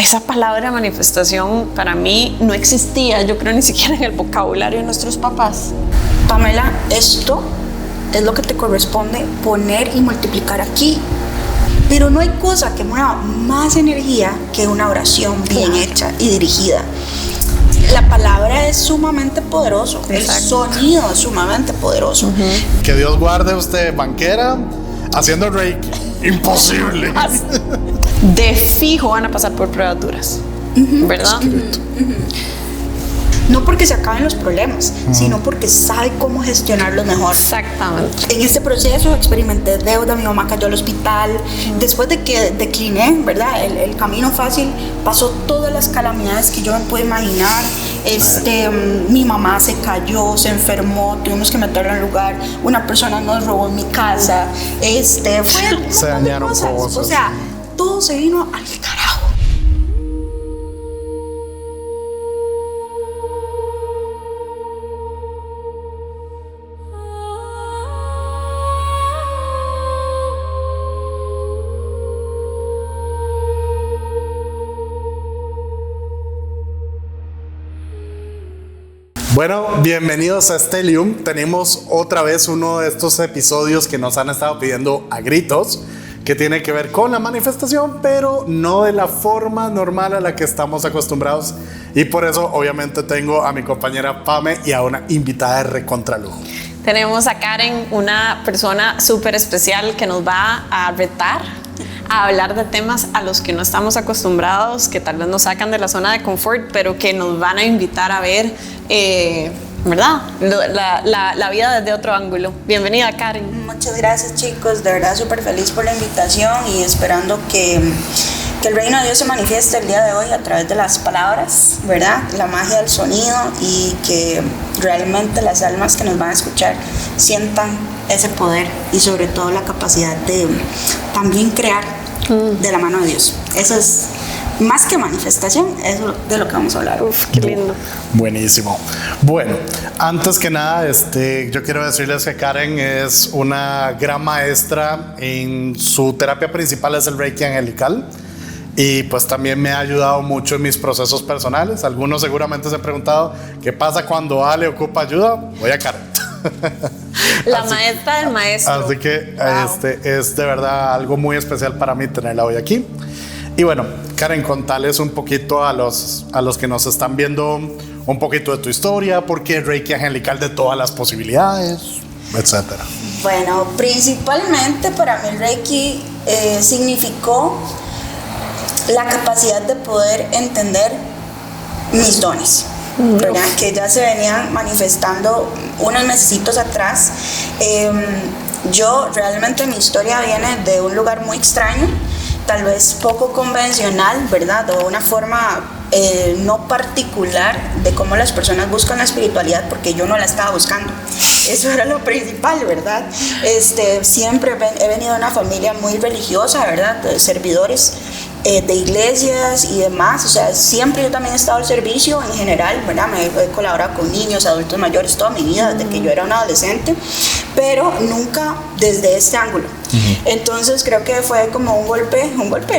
esa palabra manifestación para mí no existía, yo creo, ni siquiera en el vocabulario de nuestros papás. Pamela, esto es lo que te corresponde poner y multiplicar aquí. Pero no hay cosa que mueva más energía que una oración bien hecha y dirigida. La palabra es sumamente poderoso. Exacto. El sonido es sumamente poderoso. Que Dios guarde usted, banquera, haciendo reiki. Imposible. De fijo van a pasar por pruebas duras, ¿verdad? No porque se acaben los problemas, sino porque sabe cómo gestionarlos mejor. Exactamente. En este proceso experimenté deuda, mi mamá cayó al hospital. Después de que decliné, ¿verdad? El camino fácil, pasó todas las calamidades que yo me pude imaginar. Mi mamá se cayó, se enfermó, tuvimos que meterla en lugar. Una persona nos robó en mi casa. Se dañaron cosas. O sea, todo se vino al carajo. Bueno, bienvenidos a Stellium. Tenemos otra vez uno de estos episodios que nos han estado pidiendo a gritos, que tiene que ver con la manifestación, pero no de la forma normal a la que estamos acostumbrados. Y por eso, obviamente, tengo a mi compañera Pame y a una invitada de recontralujo. Tenemos a Karen, una persona súper especial que nos va a retar a hablar de temas a los que no estamos acostumbrados, que tal vez nos sacan de la zona de confort, pero que nos van a invitar a ver, ¿verdad? La vida desde otro ángulo. Bienvenida, Karen. Muchas gracias, chicos. De verdad, súper feliz por la invitación y esperando que el reino de Dios se manifieste el día de hoy a través de las palabras, ¿verdad? La magia del sonido, y que realmente las almas que nos van a escuchar sientan ese poder y sobre todo la capacidad de también crear de la mano de Dios. Eso es más que manifestación, es de lo que vamos a hablar. Uf, qué lindo. Buenísimo. Bueno, antes que nada, yo quiero decirles que Karen es una gran maestra. En su terapia principal es el Reiki angelical. Y pues también me ha ayudado mucho en mis procesos personales. Algunos seguramente se han preguntado ¿qué pasa cuando Ale ocupa ayuda? Voy a Karen. La maestra del maestro. Así que es de verdad algo muy especial para mí tenerla hoy aquí. Y bueno, Karen, contales un poquito a los que nos están viendo un poquito de tu historia, por qué Reiki angelical de todas las posibilidades, etcétera. Bueno, principalmente para mí el Reiki significó la capacidad de poder entender mis dones, ¿verdad? Que ya se venían manifestando unos mesecitos atrás. Yo realmente mi historia viene de un lugar muy extraño, tal vez poco convencional, ¿verdad? O una forma no particular de cómo las personas buscan la espiritualidad, porque yo no la estaba buscando. Eso era lo principal, ¿verdad? Siempre he venido de una familia muy religiosa, ¿verdad? De servidores de iglesias y demás. O sea, siempre yo también he estado al servicio en general, ¿verdad? Me he colaborado con niños, adultos mayores toda mi vida, desde que yo era una adolescente, pero nunca desde este ángulo. Entonces creo que fue como un golpe,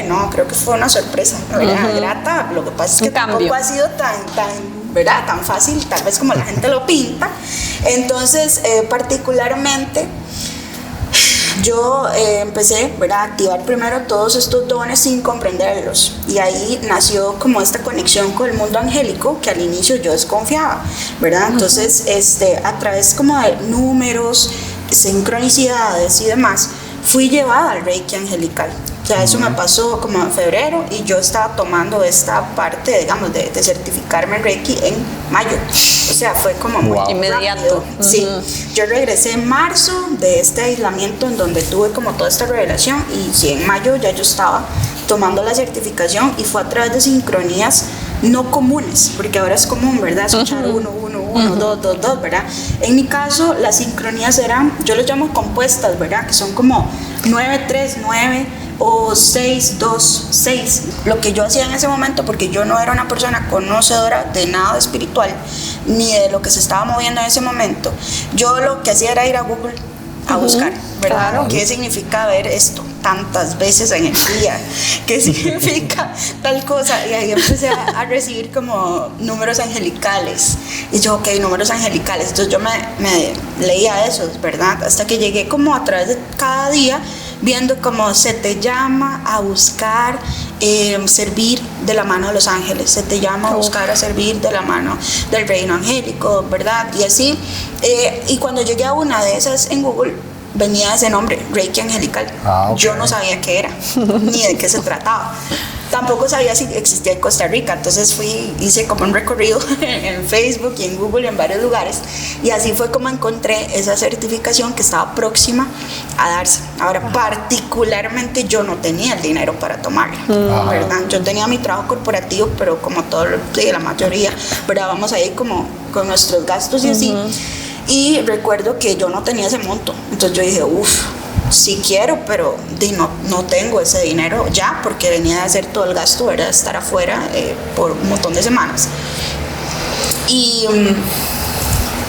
no, creo que fue una sorpresa, ¿verdad? Grata. Lo que pasa es que tampoco ha sido ¿verdad? Tan fácil, tal vez como la gente lo pinta. Entonces, particularmente, yo empecé, ¿verdad?, a activar primero todos estos dones sin comprenderlos. Y ahí nació como esta conexión con el mundo angélico que al inicio yo desconfiaba, ¿verdad? Entonces, a través como de números, sincronicidades y demás, fui llevada al Reiki angelical. O sea, eso me pasó como en febrero y yo estaba tomando esta parte, digamos, de certificarme en Reiki en mayo. O sea, fue como muy inmediato. Sí, yo regresé en marzo de este aislamiento en donde tuve como toda esta revelación, y sí, en mayo ya yo estaba tomando la certificación, y fue a través de sincronías no comunes, porque ahora es común, ¿verdad? Escuchar 1, 1, 1, 2, 2, 2, ¿verdad? En mi caso, las sincronías eran, yo les llamo compuestas, ¿verdad? Que son como 9, 3, 9 o 6, 2, 6. Lo que yo hacía en ese momento, porque yo no era una persona conocedora de nada espiritual, ni de lo que se estaba moviendo en ese momento, yo lo que hacía era ir a Google a buscar, ¿verdad? Claro. ¿Qué significa ver esto tantas veces en el día? ¿Qué significa tal cosa? Y ahí empecé a recibir como números angelicales. Y yo, ok, números angelicales. Entonces yo me leía esos, ¿verdad? Hasta que llegué como a través de cada día viendo cómo se te llama a buscar servir de la mano de los ángeles, se te llama a buscar a servir de la mano del reino angélico, ¿verdad? Y así, y cuando llegué a una de esas en Google, venía ese nombre, Reiki Angelical. Okay. Yo no sabía qué era, ni de qué se trataba. Tampoco sabía si existía en Costa Rica, entonces hice como un recorrido en Facebook y en Google en varios lugares, y así fue como encontré esa certificación que estaba próxima a darse. Ahora, particularmente yo no tenía el dinero para tomarla, ¿verdad? Yo tenía mi trabajo corporativo, pero como la mayoría, ¿verdad? Vamos ahí como con nuestros gastos y así. Y recuerdo que yo no tenía ese monto, entonces yo dije, sí quiero, pero no tengo ese dinero ya, porque venía de hacer todo el gasto, ¿verdad? Estar afuera por un montón de semanas. Y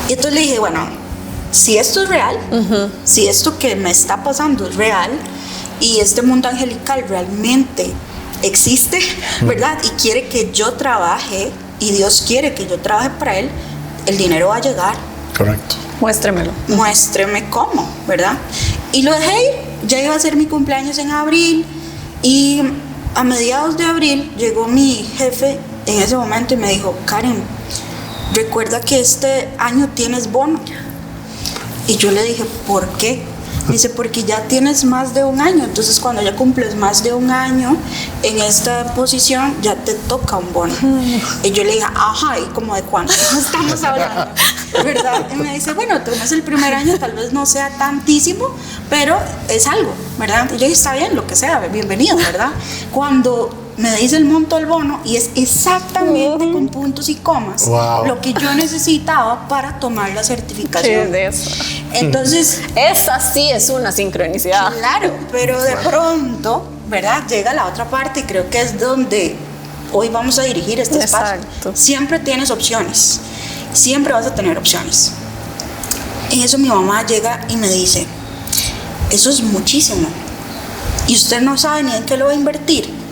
entonces le dije, bueno, si esto es real, si esto que me está pasando es real, y este mundo angelical realmente existe, ¿verdad? Y quiere que yo trabaje, y Dios quiere que yo trabaje para Él, el dinero va a llegar. Correcto. Muéstremelo. Muéstreme cómo, ¿verdad? Y lo dejé ir. Ya iba a ser mi cumpleaños en abril, y a mediados de abril llegó mi jefe en ese momento y me dijo, Karen, recuerda que este año tienes bono. Y yo le dije, ¿por qué? Dice, porque ya tienes más de un año, entonces cuando ya cumples más de un año en esta posición, ya te toca un bono. Y yo le dije, ajá, ¿y como de cuánto estamos hablando? ¿Verdad? Y me dice, bueno, tú no es el primer año, tal vez no sea tantísimo, pero es algo, ¿verdad? Y yo dije, está bien, lo que sea, bienvenido, ¿verdad? Cuando me dice el monto del bono, y es exactamente con puntos y comas lo que yo necesitaba para tomar la certificación. Sí, de eso. Entonces, esa sí es una sincronicidad. claro, pero de pronto, ¿verdad? Llega la otra parte, y creo que es donde hoy vamos a dirigir este espacio. Exacto. Siempre tienes opciones, siempre vas a tener opciones. En eso mi mamá llega y me dice, eso es muchísimo, y usted no sabe ni en qué lo va a invertir.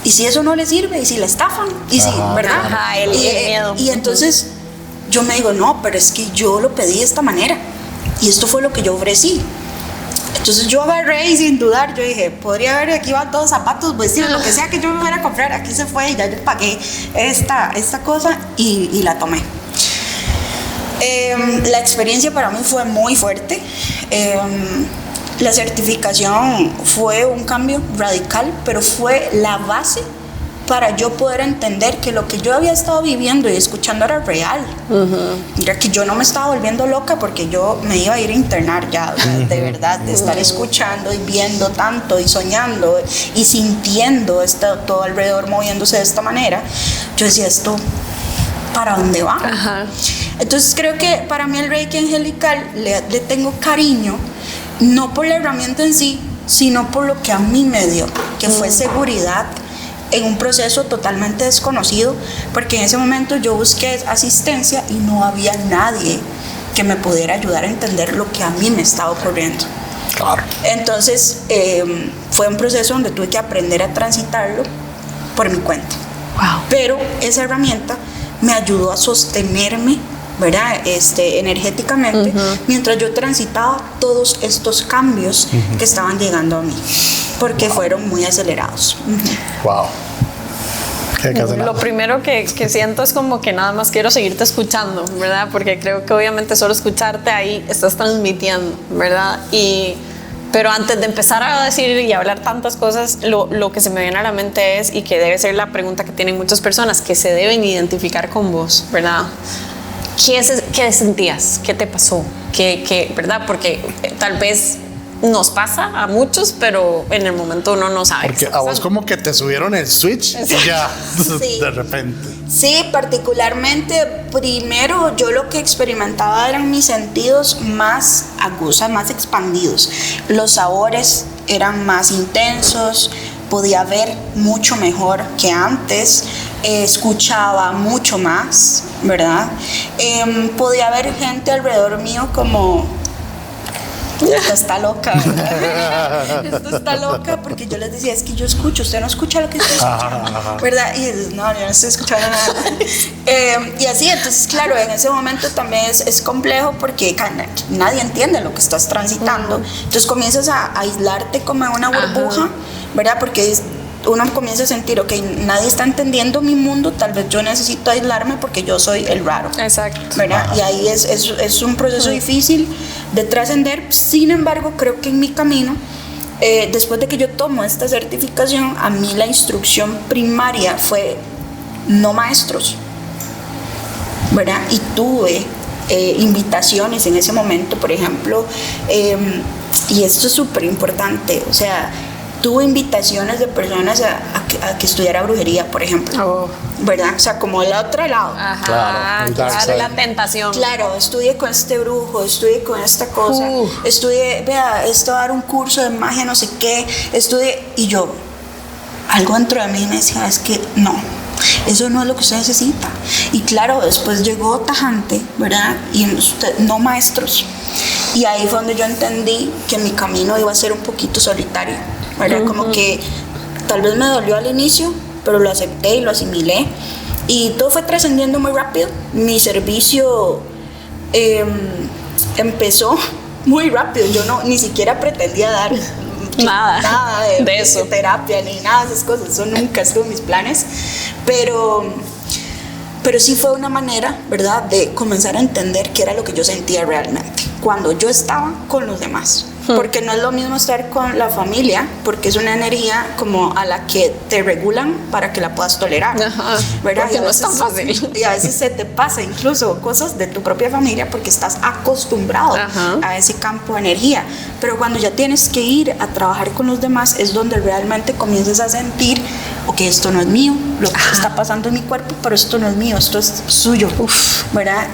Y si eso no le sirve, y si la estafan, y si, ¿verdad? Ajá, el miedo. Y entonces yo me digo, no, pero es que yo lo pedí de esta manera, y esto fue lo que yo ofrecí. Entonces yo agarré, y sin dudar, yo dije, podría haber, aquí van todos zapatos, vestidos, lo que sea que yo me fuera a comprar, aquí se fue, y ya yo pagué esta cosa, y la tomé. La experiencia para mí fue muy fuerte. La certificación fue un cambio radical, pero fue la base para yo poder entender que lo que yo había estado viviendo y escuchando era real. Ya que yo no me estaba volviendo loca, porque yo me iba a ir a internar ya, de verdad, de estar escuchando y viendo tanto y soñando y sintiendo todo alrededor moviéndose de esta manera. Yo decía, ¿esto para dónde va? Ajá. Entonces creo que para mí el Reiki Angelical le tengo cariño, no por la herramienta en sí, sino por lo que a mí me dio, que fue seguridad en un proceso totalmente desconocido, porque en ese momento yo busqué asistencia y no había nadie que me pudiera ayudar a entender lo que a mí me estaba ocurriendo. Claro. Entonces fue un proceso donde tuve que aprender a transitarlo por mi cuenta. Wow. Pero esa herramienta me ayudó a sostenerme, ¿verdad? Energéticamente, mientras yo transitaba todos estos cambios que estaban llegando a mí, porque fueron muy acelerados. Wow. Lo primero que siento es como que nada más quiero seguirte escuchando, ¿verdad? Porque creo que obviamente solo escucharte ahí estás transmitiendo, ¿verdad? Pero antes de empezar a decir y hablar tantas cosas, lo que se me viene a la mente es, y que debe ser la pregunta que tienen muchas personas, que se deben identificar con vos, ¿verdad? ¿Qué sentías? ¿Qué te pasó? ¿Verdad? Porque tal vez nos pasa a muchos, pero en el momento uno no sabe. Porque a vos como que te subieron el switch y ya, Sí. de repente. Sí, particularmente, primero yo lo que experimentaba eran mis sentidos más agudos, más expandidos. Los sabores eran más intensos, podía ver mucho mejor que antes, escuchaba mucho más, ¿verdad? Podía ver gente alrededor mío como esta está loca, ¿verdad? Esto está loca, porque yo les decía, es que yo escucho, usted no escucha lo que estoy escuchando, ¿verdad? Y dices, no, yo no estoy escuchando nada. Y así, entonces, claro, en ese momento también es complejo porque nadie entiende lo que estás transitando. Entonces comienzas a aislarte como en una burbuja, ¿verdad? Porque uno comienza a sentir, ok, nadie está entendiendo mi mundo, tal vez yo necesito aislarme porque yo soy el raro. Exacto. ¿Verdad? Y ahí es un proceso difícil de trascender. Sin embargo, creo que en mi camino, después de que yo tomo esta certificación, a mí la instrucción primaria fue no maestros, ¿verdad? Y tuve invitaciones en ese momento, por ejemplo, y esto es súper importante, o sea, tuve invitaciones de personas a que estudiara brujería, por ejemplo, ¿verdad? O sea, como el otro lado. Ajá, claro, la tentación. Claro, estudié con este brujo, estudié con esta cosa, estudié, vea, esto dar un curso de magia, no sé qué, y yo, algo dentro de mí me decía, es que no, eso no es lo que usted necesita. Y claro, después llegó tajante, ¿verdad? Y no maestros. Y ahí fue donde yo entendí que mi camino iba a ser un poquito solitario, ¿verdad? Como que tal vez me dolió al inicio, pero lo acepté y lo asimilé. Y todo fue trascendiendo muy rápido. Mi servicio empezó muy rápido. Yo ni siquiera pretendía dar nada de eso, terapia ni nada de esas cosas. Eso nunca estuvo en mis planes. Pero sí fue una manera, ¿verdad?, de comenzar a entender qué era lo que yo sentía realmente cuando yo estaba con los demás. Porque no es lo mismo estar con la familia, porque es una energía como a la que te regulan para que la puedas tolerar. Ajá, ¿verdad? porque no es tan fácil. Y a veces se te pasa incluso cosas de tu propia familia porque estás acostumbrado a ese campo de energía. Pero cuando ya tienes que ir a trabajar con los demás es donde realmente comienzas a sentir, ok, esto no es mío, lo que está pasando en mi cuerpo, pero esto no es mío, esto es suyo. ¿Verdad?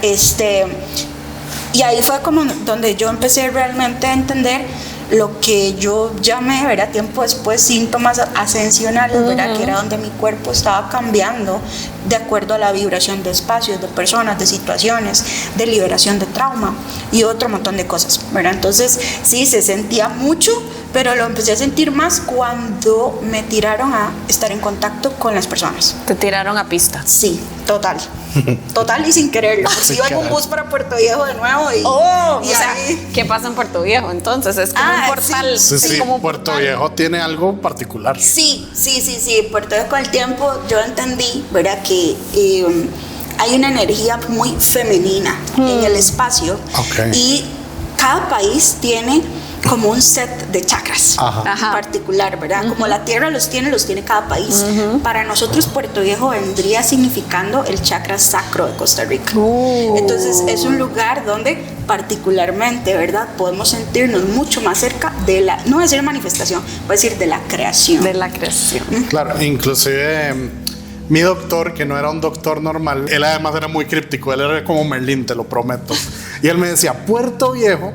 Y ahí fue como donde yo empecé realmente a entender lo que yo llamé, ¿verdad?, tiempo después, síntomas ascensionales, ¿verdad?, que era donde mi cuerpo estaba cambiando de acuerdo a la vibración de espacios, de personas, de situaciones, de liberación de trauma y otro montón de cosas, ¿verdad? Entonces, sí, se sentía mucho, pero lo empecé a sentir más cuando me tiraron a estar en contacto con las personas. Te tiraron a pista. Sí, total y sin quererlo. Porque iba en un bus para Puerto Viejo de nuevo y o sea, ¿qué pasa en Puerto Viejo? Entonces es como un portal. Sí, como un Puerto portal. Viejo tiene algo particular. Sí. Puerto Viejo, con el tiempo yo entendí, ¿verdad?, que hay una energía muy femenina en el espacio. Y cada país tiene como un set de chakras particular, ¿verdad? Como la tierra los tiene cada país. Para nosotros Puerto Viejo vendría significando el chakra sacro de Costa Rica. Entonces es un lugar donde particularmente, ¿verdad?, podemos sentirnos mucho más cerca de la, no voy a decir manifestación, voy a decir de la creación. De la creación. Claro, inclusive mi doctor, que no era un doctor normal, él además era muy críptico, él era como Merlín, te lo prometo. Y él me decía, Puerto Viejo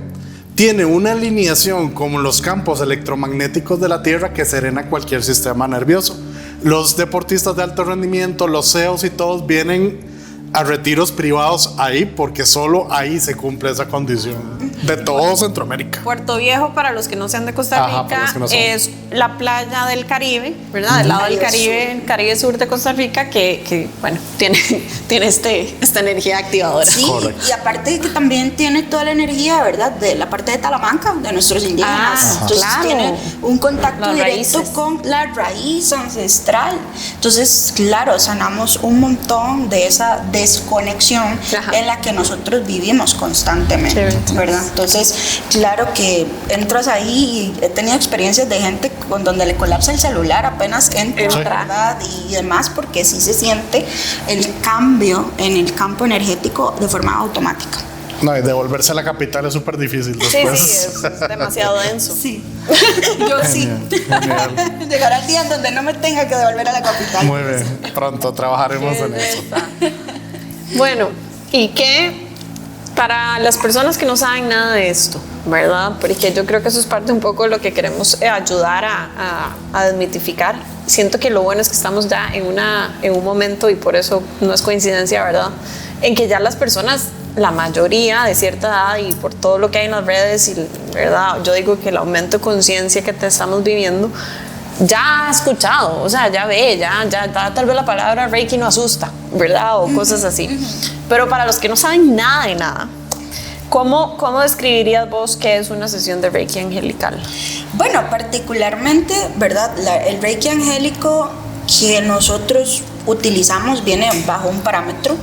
tiene una alineación como los campos electromagnéticos de la Tierra que serena cualquier sistema nervioso. Los deportistas de alto rendimiento, los CEOs y todos vienen a retiros privados ahí porque solo ahí se cumple esa condición de todo Centroamérica. Puerto Viejo, para los que no sean de Costa Rica, es la playa del Caribe, ¿verdad? Del lado del Caribe, el Caribe sur de Costa Rica, que bueno, tiene esta energía activadora. Sí, y aparte de que también tiene toda la energía, ¿verdad?, de la parte de Talamanca, de nuestros indígenas. Entonces tiene un contacto directo con la raíz ancestral. Entonces, claro, sanamos un montón de esa desconexión en la que nosotros vivimos constantemente, ¿verdad? Entonces, claro que entras ahí y he tenido experiencias de gente con donde le colapsa el celular apenas entra, ¿verdad? Y demás, porque sí se siente el cambio en el campo energético de forma automática. No, y devolverse a la capital es súper difícil después. Sí, es demasiado denso. Sí. Yo sí. Llegar al día en donde no me tenga que devolver a la capital. Muy bien, pronto trabajaremos en eso. Bueno, ¿y qué para las personas que no saben nada de esto, verdad? Porque yo creo que eso es parte un poco de lo que queremos ayudar a desmitificar. siento que lo bueno es que estamos ya en un momento, y por eso no es coincidencia, ¿verdad?, en que ya las personas, la mayoría de cierta edad, y por todo lo que hay en las redes, y verdad, yo digo que el aumento de conciencia que te estamos viviendo, ya ha escuchado, o sea, ya ve, ya tal vez la palabra Reiki no asusta, ¿verdad? O cosas así. Pero para los que no saben nada de nada, ¿cómo describirías vos qué es una sesión de Reiki angelical? Bueno, particularmente, ¿verdad? El Reiki angélico que nosotros utilizamos viene bajo un parámetro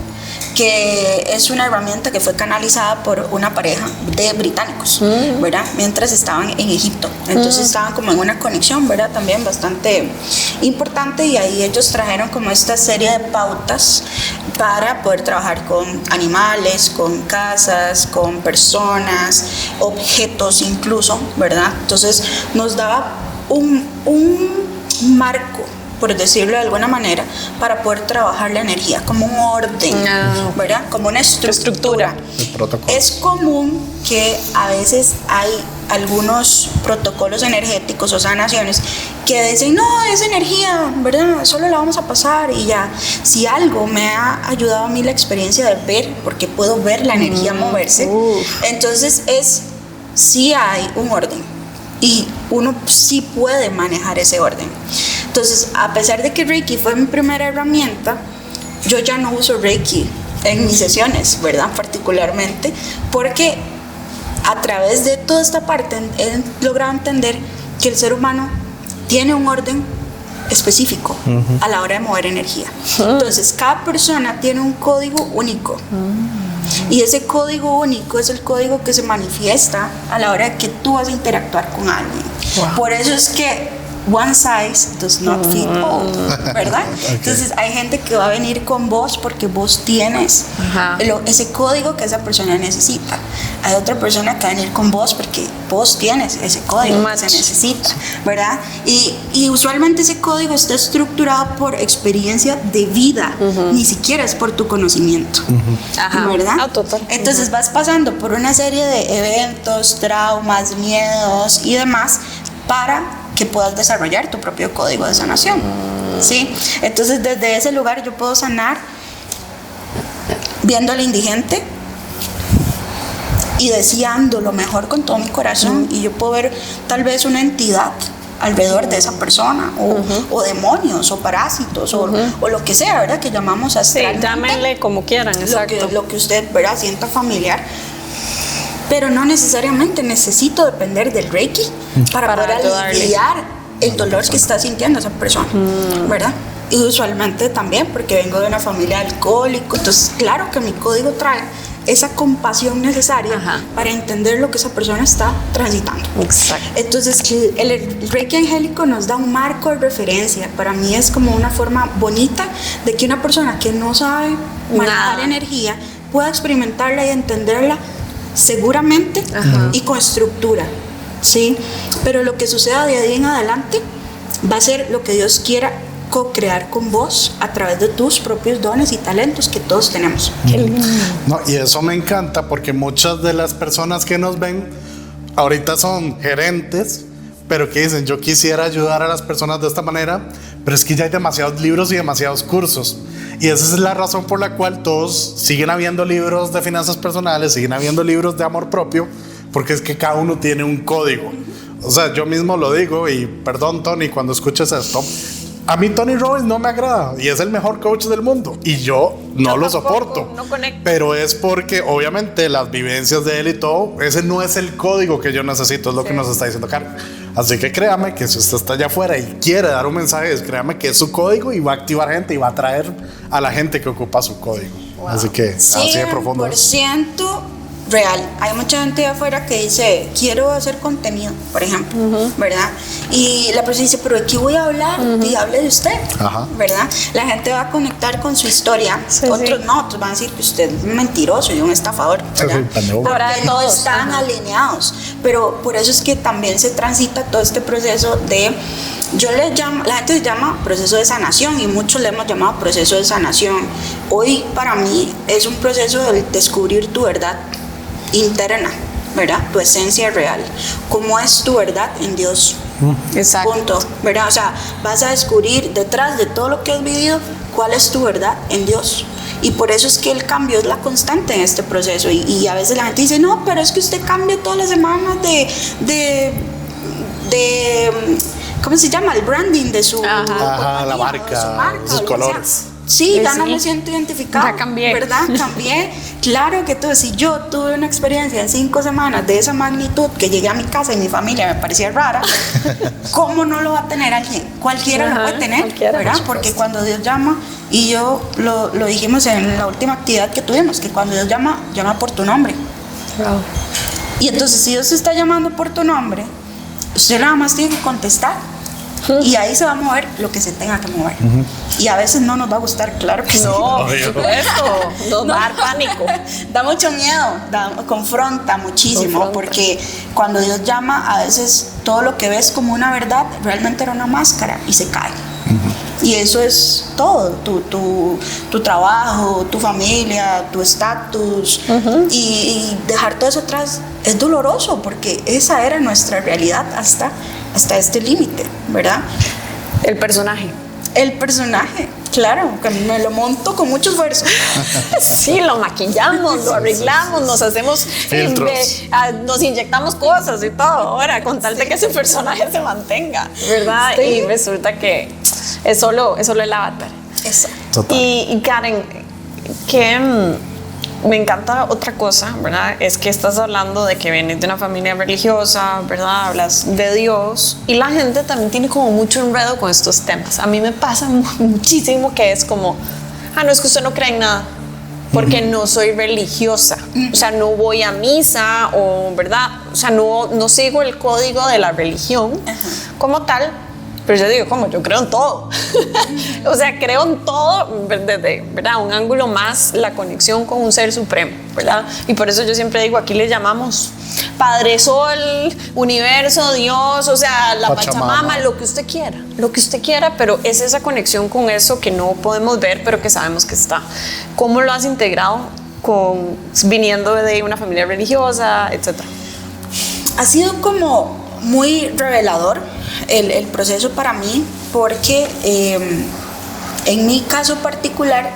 que es una herramienta que fue canalizada por una pareja de británicos, ¿verdad? Mientras estaban en Egipto. Entonces estaban como en una conexión, ¿verdad? También bastante importante, y ahí ellos trajeron como esta serie de pautas para poder trabajar con animales, con casas, con personas, objetos incluso, ¿verdad? Entonces nos daba un marco, por decirlo de alguna manera, para poder trabajar la energía, como un orden, ¿verdad? Como una estructura. Es común que a veces hay algunos protocolos energéticos o sanaciones que dicen, no, esa energía, ¿verdad?, solo la vamos a pasar y ya. Si algo me ha ayudado a mí la experiencia de ver, porque puedo ver la energía moverse, entonces sí hay un orden y uno sí puede manejar ese orden. Entonces, a pesar de que Reiki fue mi primera herramienta, yo ya no uso Reiki en mis sesiones, ¿verdad? Particularmente, porque a través de toda esta parte he logrado entender que el ser humano tiene un orden específico a la hora de mover energía. Entonces, cada persona tiene un código único. Y ese código único es el código que se manifiesta a la hora de que tú vas a interactuar con alguien. Por eso es que one size does not fit all, ¿verdad? Entonces hay gente que va a venir con vos porque vos tienes ese código que esa persona necesita. Hay otra persona que va a venir con vos porque vos tienes ese código que se necesita, ¿verdad? Y usualmente ese código está estructurado por experiencia de vida, ni siquiera es por tu conocimiento, ¿verdad? Total. Entonces vas pasando por una serie de eventos, traumas, miedos y demás para que puedas desarrollar tu propio código de sanación, ¿sí? Entonces desde ese lugar yo puedo sanar viendo al indigente y deseando lo mejor con todo mi corazón, y yo puedo ver tal vez una entidad alrededor de esa persona, o demonios, o parásitos, o lo que sea, ¿verdad?, que llamamos astralmente. Sí, llámenle como quieran, exacto. Lo que usted, ¿verdad?, sienta familiar. Pero no necesariamente necesito depender del Reiki para poder aliviar el dolor que está sintiendo esa persona, ¿verdad? Y usualmente también porque vengo de una familia alcohólica, entonces claro que mi código trae esa compasión necesaria para entender lo que esa persona está transitando. Exacto. Entonces el Reiki angélico nos da un marco de referencia. Para mí es como una forma bonita de que una persona que no sabe manejar energía pueda experimentarla y entenderla seguramente y con estructura, ¿sí? Pero lo que suceda de ahí en adelante va a ser lo que Dios quiera co-crear con vos a través de tus propios dones y talentos que todos tenemos. No, y eso me encanta porque muchas de las personas que nos ven ahorita son gerentes, pero que dicen, yo quisiera ayudar a las personas de esta manera, pero es que ya hay demasiados libros y demasiados cursos. Y esa es la razón por la cual todos siguen habiendo libros de finanzas personales, siguen habiendo libros de amor propio, porque es que cada uno tiene un código. O sea, yo mismo lo digo, y perdón, Tony, cuando escuches esto, a mí Tony Robbins no me agrada y es el mejor coach del mundo y yo no lo soporto, pero es porque obviamente las vivencias de él y todo, ese no es el código que yo necesito, es lo que nos está diciendo Karen. Así que créame que si usted está allá afuera y quiere dar un mensaje, créame que es su código y va a activar gente y va a atraer a la gente que ocupa su código. Así que así de profundo es. 100% real. Hay mucha gente de afuera que dice, quiero hacer contenido, por ejemplo, ¿verdad? Y la persona dice, pero ¿de qué voy a hablar? Y hable de usted, ¿verdad? La gente va a conectar con su historia. Otros no, otros van a decir que usted es un mentiroso y un estafador, ¿verdad? Porque no están alineados. Pero por eso es que también se transita todo este proceso de, yo le llamo, la gente le llama proceso de sanación y muchos le hemos llamado proceso de sanación. Hoy para mí es un proceso de descubrir tu verdad interna, ¿verdad? Tu esencia real. ¿Cómo es tu verdad en Dios? Exacto. Punto, ¿verdad? O sea, vas a descubrir detrás de todo lo que has vivido cuál es tu verdad en Dios. Y por eso es que el cambio es la constante en este proceso. Y a veces la gente dice, no, pero es que usted cambia todas las semanas de ¿cómo se llama? El branding de su, Ajá, la marca, sus colores. Sí, ya Sí. no me siento identificada. Ya cambié. ¿Verdad? Cambié. Claro que tú, si yo tuve una experiencia en 5 semanas de esa magnitud, que llegué a mi casa y mi familia me parecía rara, ¿cómo no lo va a tener alguien? Cualquiera lo Ajá, puede tener, cualquiera, ¿verdad? por Porque cuando Dios llama, y yo lo dijimos en la última actividad que tuvimos, que cuando Dios llama, llama por tu nombre. Wow. Y entonces, si Dios te está llamando por tu nombre, usted nada más tiene que contestar. Y ahí se va a mover lo que se tenga que mover. Y a veces no nos va a gustar, claro que No, por Obvio. supuesto. Nos va a dar pánico. Da mucho miedo, confronta muchísimo, Confronta. porque cuando Dios llama, a veces todo lo que ves como una verdad realmente era una máscara y se cae. Y eso es todo, tu trabajo, tu familia, tu estatus, y dejar todo eso atrás es doloroso, porque esa era nuestra realidad hasta este límite, ¿verdad? El personaje. El personaje, claro, que me lo monto con mucho esfuerzo. Sí, lo maquillamos, lo arreglamos, nos hacemos, Filtros. nos inyectamos cosas y todo ahora, con tal de que ese personaje se mantenga, ¿verdad? Sí. Y resulta que es solo el avatar. Exacto. Total. Y Karen, que me encanta otra cosa, ¿verdad? Es que estás hablando de que vienes de una familia religiosa, ¿verdad? Hablas de Dios y la gente también tiene como mucho enredo con estos temas. A mí me pasa muchísimo que es como, no, es que usted no cree en nada porque no soy religiosa, o sea, no voy a misa o, ¿verdad? O sea, no sigo el código de la religión como tal. Pero yo digo, ¿cómo? Yo creo en todo. O sea, creo en todo desde, ¿verdad? Un ángulo más, la conexión con un ser supremo, ¿verdad? Y por eso yo siempre digo, aquí le llamamos Padre Sol, Universo, Dios, o sea, la Pachamama, lo que usted quiera, pero es esa conexión con eso que no podemos ver, pero que sabemos que está. ¿Cómo lo has integrado viniendo de una familia religiosa, etcétera? Ha sido como muy revelador el proceso para mí, porque en mi caso particular,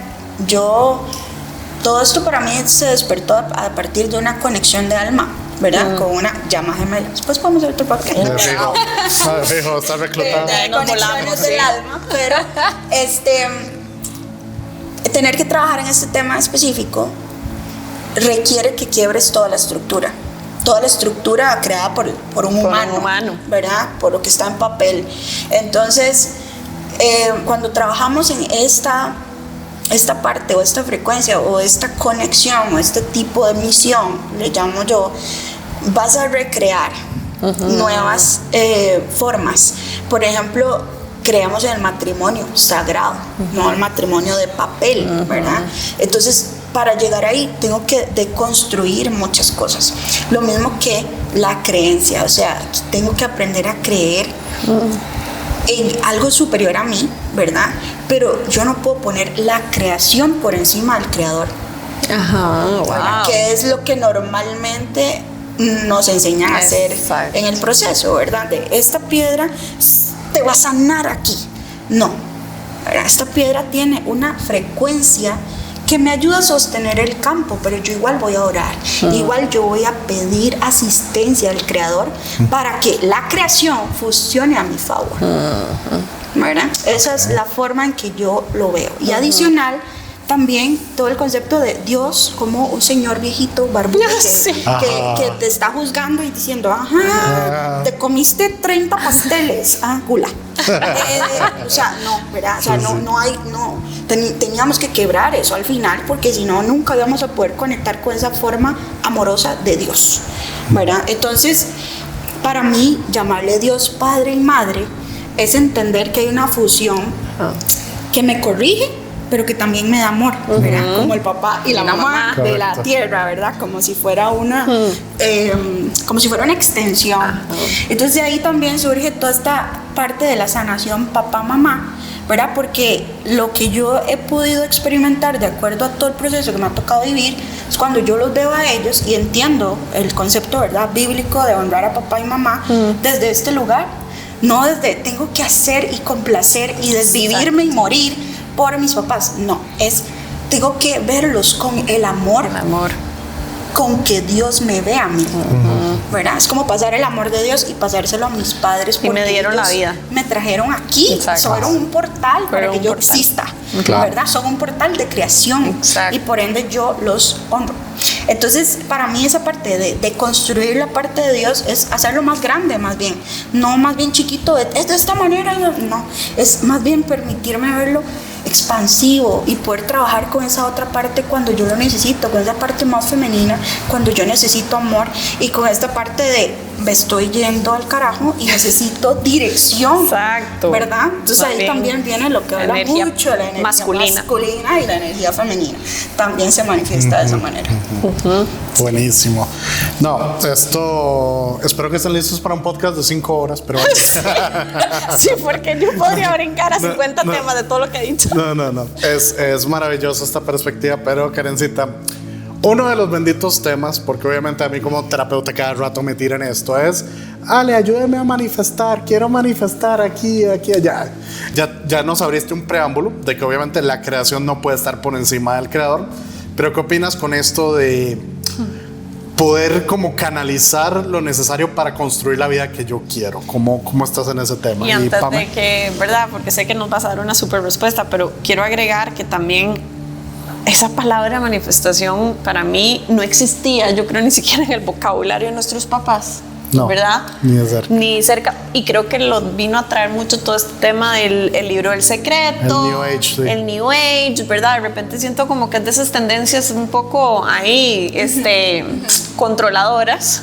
todo esto para mí se despertó a partir de una conexión de alma, ¿verdad? Con una llama gemela. Después podemos ver otro podcast. Fijo, está reclutado. De Nos conexiones volamos, del sí. alma, pero tener que trabajar en este tema específico requiere que quiebres toda la estructura creada por un humano, ¿verdad? Por lo que está en papel. Entonces, cuando trabajamos en esta parte o esta frecuencia o esta conexión o este tipo de misión, le llamo yo, vas a recrear nuevas formas. Por ejemplo, creamos en el matrimonio sagrado, no el matrimonio de papel, ¿verdad? Entonces, para llegar ahí tengo que deconstruir muchas cosas. Lo mismo que la creencia, o sea, tengo que aprender a creer en algo superior a mí, ¿verdad? Pero yo no puedo poner la creación por encima del creador. Ajá, wow. Que es lo que normalmente nos enseñan a hacer Exacto. en el proceso, ¿verdad? De esta piedra te va a sanar aquí. No, ¿verdad? Esta piedra tiene una frecuencia que me ayuda a sostener el campo, pero yo igual voy a orar, igual yo voy a pedir asistencia al Creador para que la creación funcione a mi favor, ¿verdad? Esa es la forma en que yo lo veo. Y adicional, también todo el concepto de Dios como un señor viejito barbudo Sí. que te está juzgando y diciendo, ajá, te comiste 30 pasteles, gula. O sea, no, ¿verdad? O sea, teníamos que quebrar eso al final, porque si no, nunca íbamos a poder conectar con esa forma amorosa de Dios, ¿verdad? Entonces, para mí, llamarle Dios Padre y Madre es entender que hay una fusión que me corrige, pero que también me da amor, ¿verdad? Como el papá y la mamá de Correcto. la tierra, ¿verdad? Como si fuera una extensión. Entonces de ahí también surge toda esta parte de la sanación papá-mamá, ¿verdad? Porque lo que yo he podido experimentar de acuerdo a todo el proceso que me ha tocado vivir es cuando yo los veo a ellos y entiendo el concepto, ¿verdad? Bíblico de honrar a papá y mamá desde este lugar. no desde tengo que hacer y complacer y desvivirme y morir por mis papás, no, es tengo que verlos con el amor con que Dios me ve a mí, ¿verdad? Es como pasar el amor de Dios y pasárselo a mis padres, porque y me dieron la vida, me trajeron aquí, fueron un portal para que yo exista, ¿verdad? Son un portal de creación. Y por ende yo los honro. Entonces para mí esa parte de construir la parte de Dios es hacerlo más grande, más bien, no más bien chiquito, es de esta manera, no, es más bien permitirme verlo expansivo y poder trabajar con esa otra parte cuando yo lo necesito, con esa parte más femenina cuando yo necesito amor, y con esta parte de me estoy yendo al carajo y necesito dirección, ¿verdad? Entonces ahí también viene lo que habla mucho de la energía masculina y la energía femenina, también se manifiesta de esa manera. Buenísimo. No, esto espero que estén listos para un podcast de 5 horas, pero sí, porque yo podría brincar a 50 temas de todo lo que he dicho. No. Es maravillosa esta perspectiva, pero Karencita, uno de los benditos temas, porque obviamente a mí como terapeuta cada rato me tiran esto, es Ale, ayúdeme a manifestar, quiero manifestar aquí, allá. Ya nos abriste un preámbulo de que obviamente la creación no puede estar por encima del creador, pero ¿qué opinas con esto de poder como canalizar lo necesario para construir la vida que yo quiero? ¿Cómo estás en ese tema? Y antes de que, ¿verdad? Porque sé que nos vas a dar una súper respuesta, pero quiero agregar que también esa palabra manifestación para mí no existía, yo creo, ni siquiera en el vocabulario de nuestros papás. No, ¿verdad? Ni cerca. Y creo que lo vino a traer mucho todo este tema del libro del secreto, el New Age, sí. El New Age, ¿verdad? De repente siento como que es de esas tendencias un poco ahí, controladoras,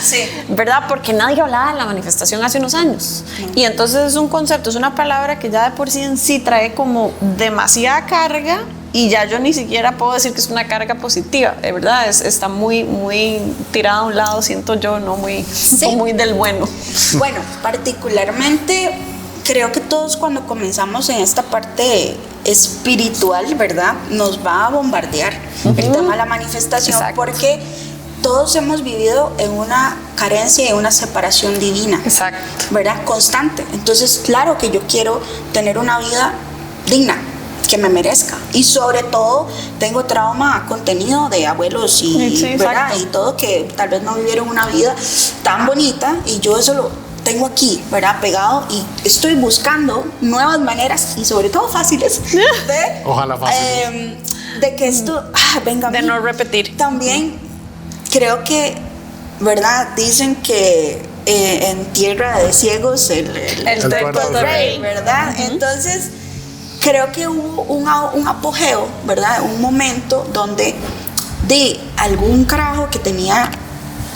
sí, ¿verdad? Porque nadie hablaba de la manifestación hace unos años. Y entonces es un concepto, es una palabra que ya de por sí en sí trae como demasiada carga. Y ya yo ni siquiera puedo decir que es una carga positiva, de verdad, está muy tirada a un lado, siento yo, no muy del bueno. Bueno, particularmente creo que todos cuando comenzamos en esta parte espiritual, ¿verdad? Nos va a bombardear el tema de la manifestación. Exacto. Porque todos hemos vivido en una carencia y en una separación divina. Exacto. ¿Verdad? Constante. Entonces, claro que yo quiero tener una vida digna, que me merezca, y sobre todo tengo trauma contenido de abuelos y, ¿verdad? Y todo, que tal vez no vivieron una vida tan bonita, y yo eso lo tengo aquí, ¿verdad? Pegado, y estoy buscando nuevas maneras y sobre todo fáciles de, ojalá fáciles, de que esto venga a mí. De no repetir. También creo que, ¿verdad? Dicen que en tierra de ciegos el cuerpo del rey, ¿verdad? Entonces creo que hubo un apogeo, ¿verdad? Un momento donde de algún carajo que tenía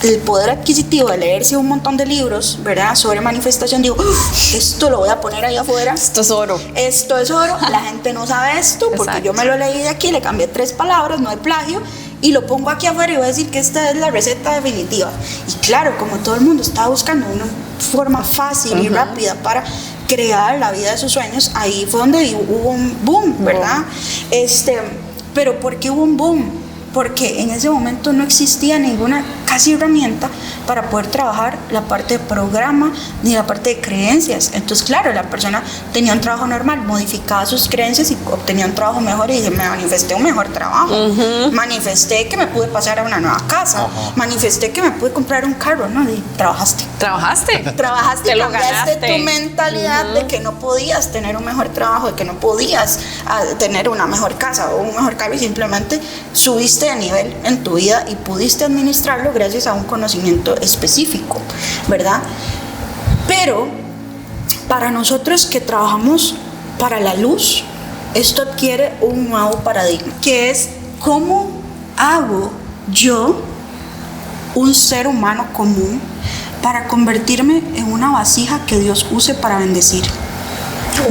el poder adquisitivo de leerse un montón de libros, ¿verdad? Sobre manifestación, digo, esto lo voy a poner ahí afuera. Esto es oro. Esto es oro. La gente no sabe esto porque Exacto. Yo me lo leí de aquí, le cambié 3 palabras, no hay plagio, y lo pongo aquí afuera y voy a decir que esta es la receta definitiva. Y claro, como todo el mundo estaba buscando una forma fácil y rápida para crear la vida de sus sueños, ahí fue donde hubo un boom, ¿verdad? Pero ¿por qué hubo un boom? Porque en ese momento no existía ninguna casi herramienta para poder trabajar la parte de programa ni la parte de creencias. Entonces, claro, la persona tenía un trabajo normal, modificaba sus creencias y obtenía un trabajo mejor, y dije, me manifesté un mejor trabajo, manifesté que me pude pasar a una nueva casa, manifesté que me pude comprar un carro, ¿no? Y trabajaste, te cambiaste tu mentalidad de que no podías tener un mejor trabajo, de que no podías tener una mejor casa o un mejor carro, y simplemente subiste de nivel en tu vida y pudiste administrarlo gracias a un conocimiento específico, ¿verdad? Pero para nosotros que trabajamos para la luz, esto adquiere un nuevo paradigma, que es cómo hago yo, un ser humano común, para convertirme en una vasija que Dios use para bendecir.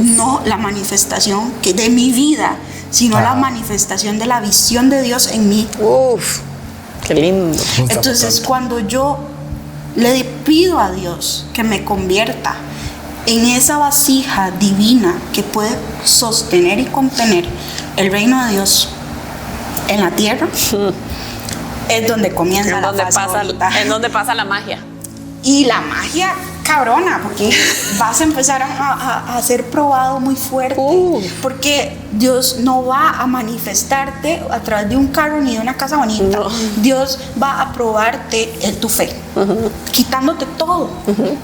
No la manifestación que de mi vida, sino la manifestación de la visión de Dios en mí. Uf, qué lindo. Entonces, cuando yo le pido a Dios que me convierta en esa vasija divina que puede sostener y contener el reino de Dios en la tierra, es donde comienza la fase bonita. Es donde pasa la magia. Y la magia cabrona, porque vas a empezar a ser probado muy fuerte, porque Dios no va a manifestarte a través de un carro ni de una casa bonita. No. Dios va a probarte tu fe, quitándote todo,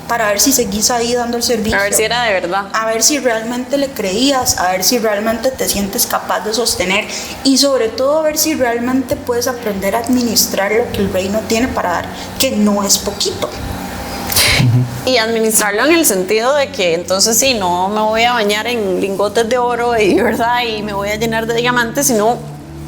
para ver si seguís ahí dando el servicio, a ver si era de verdad, a ver si realmente le creías, a ver si realmente te sientes capaz de sostener, y sobre todo a ver si realmente puedes aprender a administrar lo que el reino tiene para dar, que no es poquito. Y administrarlo en el sentido de que entonces sí, no me voy a bañar en lingotes de oro y verdad y me voy a llenar de diamantes, sino, o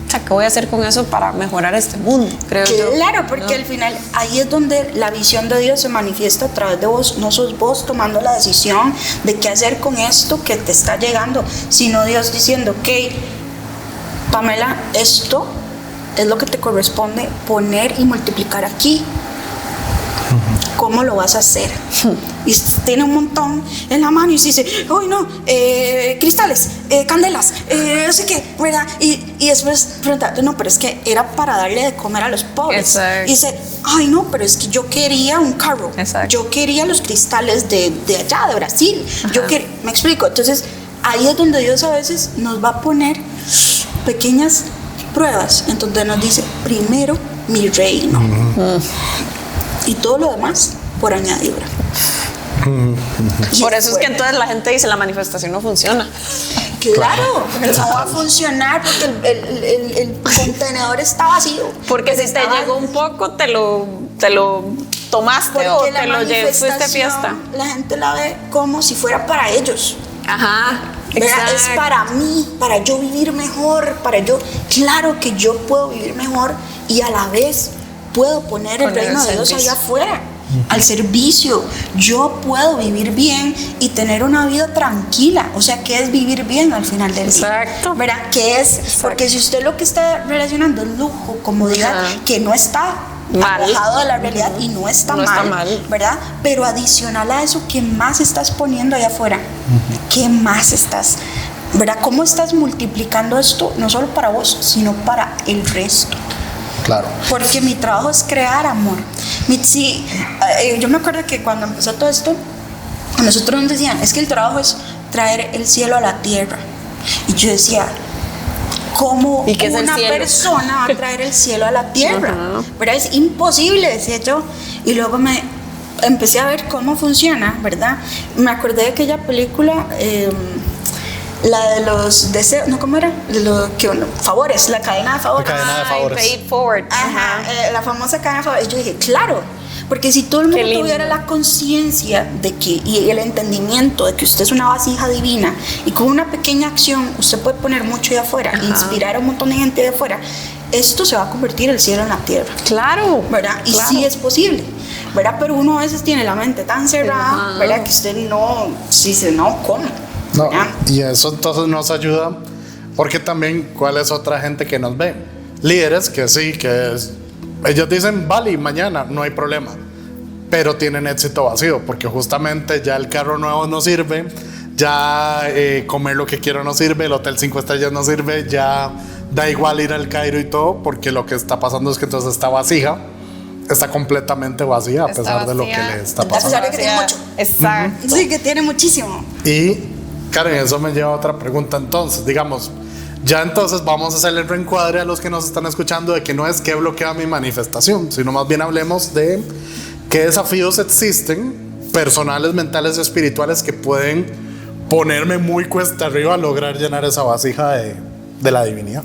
sea, ¿qué voy a hacer con eso para mejorar este mundo? Creo yo. Claro, porque al final ahí es donde la visión de Dios se manifiesta a través de vos. No sos vos tomando la decisión de qué hacer con esto que te está llegando, sino Dios diciendo, ok, Pamela, esto es lo que te corresponde poner y multiplicar aquí. ¿Cómo lo vas a hacer? Y tiene un montón en la mano y se dice, ¡ay no! Cristales, candelas, no sé qué, ¿verdad? Y después pregunta, no, pero es que era para darle de comer a los pobres. Exacto. Y dice, ¡ay no! Pero es que yo quería un carro. Exacto. Yo quería los cristales de allá, de Brasil. Me explico. Entonces, ahí es donde Dios a veces nos va a poner pequeñas pruebas, en donde nos dice, primero mi reino. Y todo lo demás por añadidura. Por eso es que entonces la gente dice la manifestación no funciona. Claro, no va a funcionar porque el contenedor está vacío. Porque si te llegó un poco, te lo tomaste porque o te lo fuiste a fiesta. La gente la ve como si fuera para ellos. Ajá. Es para mí, para yo vivir mejor, claro que yo puedo vivir mejor y a la vez puedo poner el reino de Dios allá afuera, al servicio. Yo puedo vivir bien y tener una vida tranquila. O sea, ¿qué es vivir bien al final del día? Exacto. ¿Verdad? ¿Qué es? Exacto. Porque si usted lo que está relacionando es lujo, comodidad, que no está alejado de la realidad y no está mal, ¿verdad? Pero adicional a eso, ¿qué más estás poniendo allá afuera? ¿Qué más estás, verdad? ¿Cómo estás multiplicando esto? No solo para vos, sino para el resto. Claro. Porque mi trabajo es crear amor. Yo me acuerdo que cuando empezó todo esto, a nosotros nos decían, es que el trabajo es traer el cielo a la tierra. Y yo decía, ¿cómo una persona va a traer el cielo a la tierra? ¿Verdad? Es imposible, decía yo. Y luego me empecé a ver cómo funciona, ¿verdad? Me acordé de aquella película, la de los deseos, ¿no? ¿Cómo era? Favores, la cadena de favores. La cadena de favores. Pay it forward. Ajá, la famosa cadena de favores. Yo dije, claro, porque si todo el mundo tuviera la conciencia de que, y el entendimiento de que usted es una vasija divina y con una pequeña acción usted puede poner mucho de afuera, inspirar a un montón de gente de afuera, esto se va a convertir el cielo en la tierra. Claro. ¿Verdad? Y sí es posible, ¿verdad? Pero uno a veces tiene la mente tan cerrada, ¿verdad? Que usted no, si dice, no, ¿cómo? No, y eso entonces nos ayuda, porque también, ¿cuál es otra gente que nos ve? Líderes que sí, ellos dicen, vale, mañana no hay problema, pero tienen éxito vacío, porque justamente ya el carro nuevo no sirve, ya comer lo que quiero no sirve, el hotel 5 estrellas no sirve, ya da igual ir al Cairo y todo, porque lo que está pasando es que entonces esta vasija está completamente vacía, a pesar de lo que le está pasando. A pesar de que tiene mucho. Exacto. Sí, que tiene muchísimo. Y Karen, eso me lleva a otra pregunta entonces, digamos, ya entonces vamos a hacerle el reencuadre a los que nos están escuchando de que no es qué bloquea mi manifestación, sino más bien hablemos de qué desafíos existen, personales, mentales y espirituales, que pueden ponerme muy cuesta arriba a lograr llenar esa vasija de la divinidad.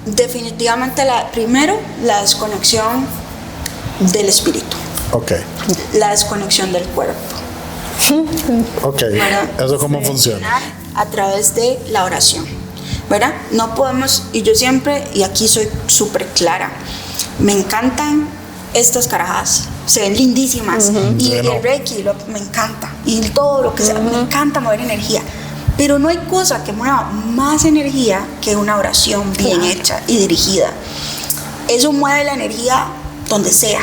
Definitivamente, primero, la desconexión del espíritu. Ok. La desconexión del cuerpo. Ok, ¿eso cómo funciona? A través de la oración, ¿verdad? No podemos, y yo siempre, y aquí soy súper clara, me encantan estas carajadas, se ven lindísimas, y el Reiki me encanta, y todo lo que sea, me encanta mover energía, pero no hay cosa que mueva más energía que una oración bien hecha y dirigida. Eso mueve la energía donde sea,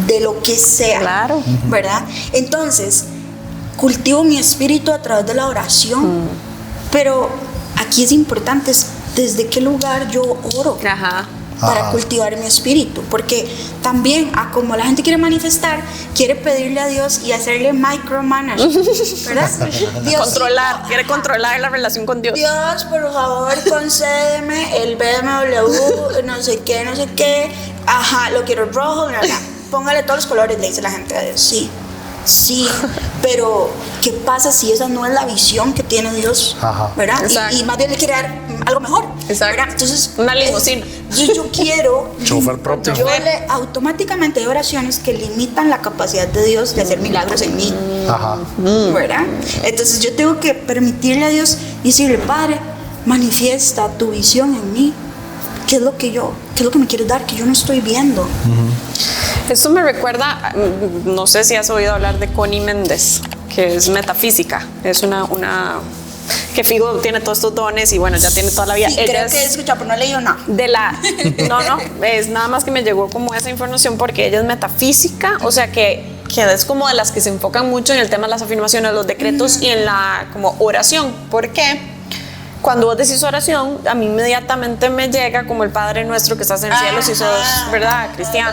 de lo que sea, ¿verdad? Entonces, cultivo mi espíritu a través de la oración, pero aquí es importante desde qué lugar yo oro. para cultivar mi espíritu, porque también como la gente quiere manifestar, quiere pedirle a Dios y hacerle micromanage, ¿verdad? Quiere controlar la relación con Dios. Dios, por favor, concédeme el BMW, no sé qué, ajá, lo quiero rojo, póngale todos los colores, le dice la gente a Dios. Sí, pero ¿qué pasa si esa no es la visión que tiene Dios? Ajá. ¿Verdad? Y más bien le quiere dar algo mejor. Exacto. ¿Verdad? Entonces, una limusina. Yo quiero. Chofer propio. Automáticamente hay oraciones que limitan la capacidad de Dios de hacer milagros en mí. Ajá. ¿Verdad? Entonces yo tengo que permitirle a Dios y decirle: Padre, manifiesta tu visión en mí. ¿Qué es lo que me quieres dar que yo no estoy viendo? Esto me recuerda, no sé si has oído hablar de Connie Méndez, que es metafísica. Es una que Figo tiene todos estos dones y bueno, ya tiene toda la vida. Sí, creo que he escuchado, pero no he leído nada. No, es nada más que me llegó como esa información porque ella es metafísica, o sea que es como de las que se enfocan mucho en el tema de las afirmaciones, los decretos y en la como oración. ¿Por qué? Cuando vos decís oración, a mí inmediatamente me llega como el Padre Nuestro que estás en el cielo, si sos, ¿verdad?, cristiano.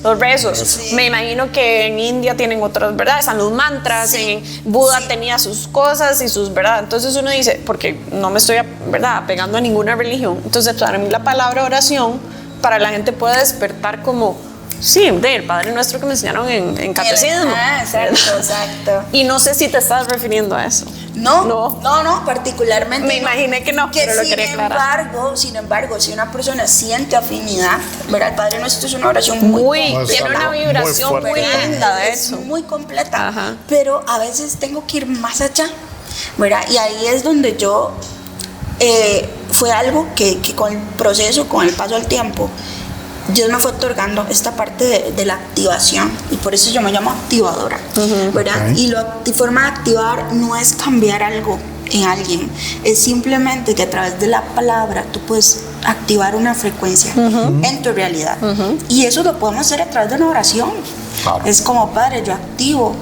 Los rezos. Sí. Me imagino que en India tienen otros, ¿verdad? Están los mantras, en Buda tenía sus cosas y sus, ¿verdad? Entonces uno dice, porque no me estoy, ¿verdad?, apegando a ninguna religión. Entonces, para mí la palabra oración, para la gente puede despertar como, sí, del Padre Nuestro que me enseñaron en catecismo. Exacto. Y no sé si te estás refiriendo a eso. No, particularmente. Me imaginé que no, pero lo quería aclarar. Sin embargo, si una persona siente afinidad, ¿verdad? El Padre Nuestro es una oración tiene una vibración muy linda, de hecho. Muy completa. Ajá. Pero a veces tengo que ir más allá, ¿verdad? Y ahí es donde yo, fue algo que con el proceso, con el paso del tiempo, Dios me fue otorgando esta parte de la activación y por eso yo me llamo activadora, ¿verdad? Y la forma de activar no es cambiar algo en alguien, es simplemente que a través de la palabra tú puedes activar una frecuencia en tu realidad y eso lo podemos hacer a través de una oración. Claro. Es como: Padre, yo activo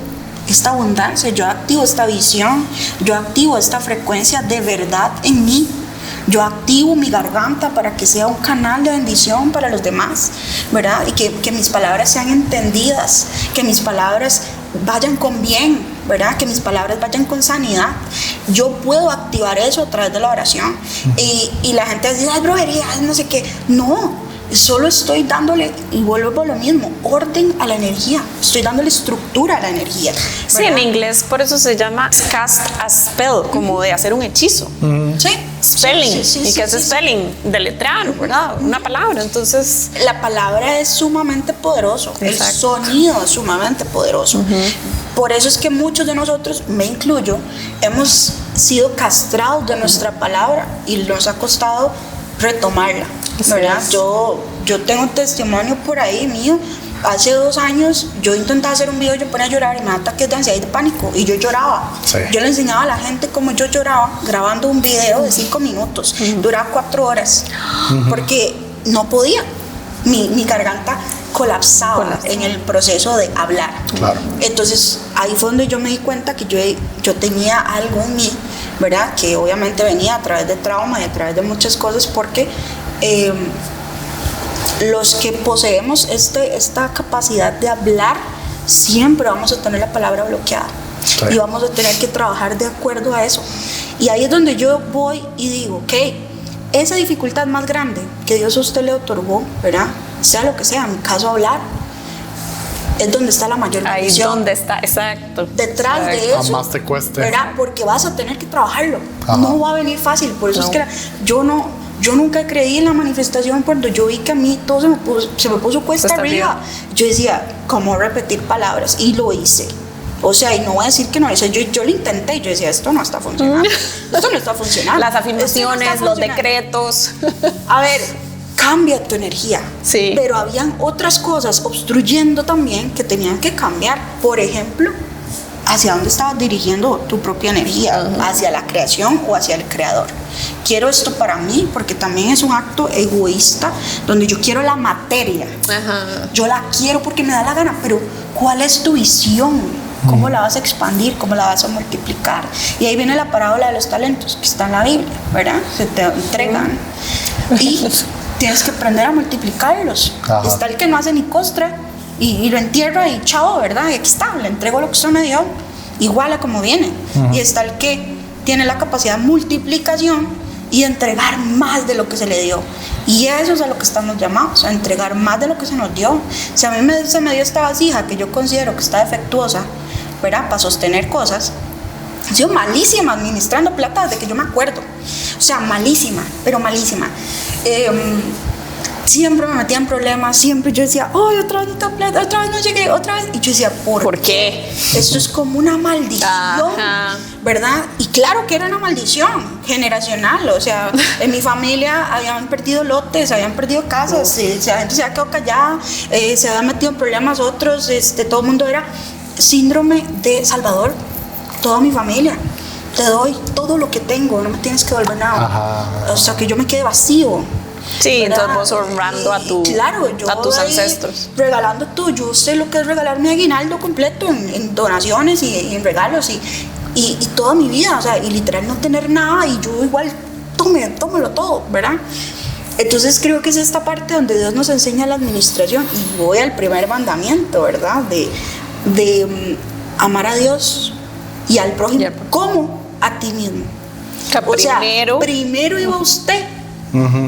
esta abundancia, yo activo esta visión, yo activo esta frecuencia de verdad en mí. Yo activo mi garganta para que sea un canal de bendición para los demás, ¿verdad? Y que mis palabras sean entendidas, que mis palabras vayan con bien, ¿verdad? Que mis palabras vayan con sanidad. Yo puedo activar eso a través de la oración. Y la gente dice: ay, brujería, no sé qué. No. Solo estoy dándole, y vuelvo a lo mismo, orden a la energía. Estoy dándole estructura a la energía, ¿verdad? Sí, en inglés por eso se llama cast a spell, como de hacer un hechizo. Sí. Spelling. ¿Y qué es spelling? Deletrear, ¿verdad? Una palabra. Entonces, la palabra es sumamente poderoso. Exacto. El sonido es sumamente poderoso. Por eso es que muchos de nosotros, me incluyo, hemos sido castrados de nuestra palabra y nos ha costado retomarla, ¿verdad? Yo tengo un testimonio por ahí mío. Hace 2 años yo intentaba hacer un video, yo ponía a llorar y me daba ataques de ansiedad y de pánico y yo lloraba. Sí. Yo le enseñaba a la gente cómo yo lloraba grabando un video de 5 minutos, duraba 4 horas, porque no podía. Mi garganta colapsaba en el proceso de hablar. Claro. Entonces ahí fue donde yo me di cuenta que yo tenía algo en mí, ¿verdad? Que obviamente venía a través de trauma y a través de muchas cosas, porque los que poseemos esta capacidad de hablar, siempre vamos a tener la palabra bloqueada. Sí. Y vamos a tener que trabajar de acuerdo a eso. Y ahí es donde yo voy y digo: ok, esa dificultad más grande que Dios a usted le otorgó, ¿verdad? Sea lo que sea, en mi caso hablar, es donde está la mayor bendición. Ahí donde está, exacto. Detrás de eso, más te cueste, ¿verdad? Porque vas a tener que trabajarlo. Ajá. No va a venir fácil. Por eso es que yo nunca creí en la manifestación cuando yo vi que a mí todo se me puso cuesta arriba. Yo decía: ¿cómo repetir palabras? Y lo hice. O sea, y no voy a decir que no, yo lo intenté y yo decía: esto no está funcionando. Esto no está funcionando. Las afirmaciones, los decretos. A ver, cambia tu energía. Sí. Pero habían otras cosas obstruyendo también que tenían que cambiar. Por ejemplo, hacia dónde estabas dirigiendo tu propia energía, hacia la creación o hacia el creador. Quiero esto para mí porque también es un acto egoísta donde yo quiero la materia. Yo la quiero porque me da la gana, pero ¿cuál es tu visión? ¿Cómo la vas a expandir? ¿Cómo la vas a multiplicar? Y ahí viene la parábola de los talentos que está en la Biblia, ¿verdad? Se te entregan y tienes que aprender a multiplicarlos. Ajá. Está el que no hace ni costra y lo entierra y chao, ¿verdad? Y aquí está, le entrego lo que usted me dio, igual a como viene. Y está el que tiene la capacidad de multiplicación y entregar más de lo que se le dio. Y eso es a lo que estamos llamados, a entregar más de lo que se nos dio. Si a mí se me dio esta vasija que yo considero que está defectuosa, ¿verdad? Para sostener cosas, he sido malísima administrando plata desde que yo me acuerdo. O sea, malísima, pero malísima. Siempre me metía en problemas, siempre yo decía, ¡ay, otra vez no tengo plata, otra vez no llegué, otra vez! Y yo decía, ¿por qué? Esto es como una maldición, ¿verdad? Y claro que era una maldición generacional, o sea, en mi familia habían perdido lotes, habían perdido casas, la gente se había quedado callada, se habían metido en problemas otros, todo el mundo era síndrome de Salvador, toda mi familia. Te doy todo lo que tengo, no me tienes que devolver nada. Ajá. O sea, que yo me quede vacío. Sí, ¿verdad? entonces vos honrando a tus ancestros. Regalando tú, yo sé lo que es regalar mi aguinaldo completo en donaciones y en regalos y toda mi vida, o sea, y literal no tener nada y yo igual tómelo todo, ¿verdad? Entonces creo que es esta parte donde Dios nos enseña la administración y voy al primer mandamiento, ¿verdad? De amar a Dios y al prójimo como a ti mismo. O sea, primero iba usted.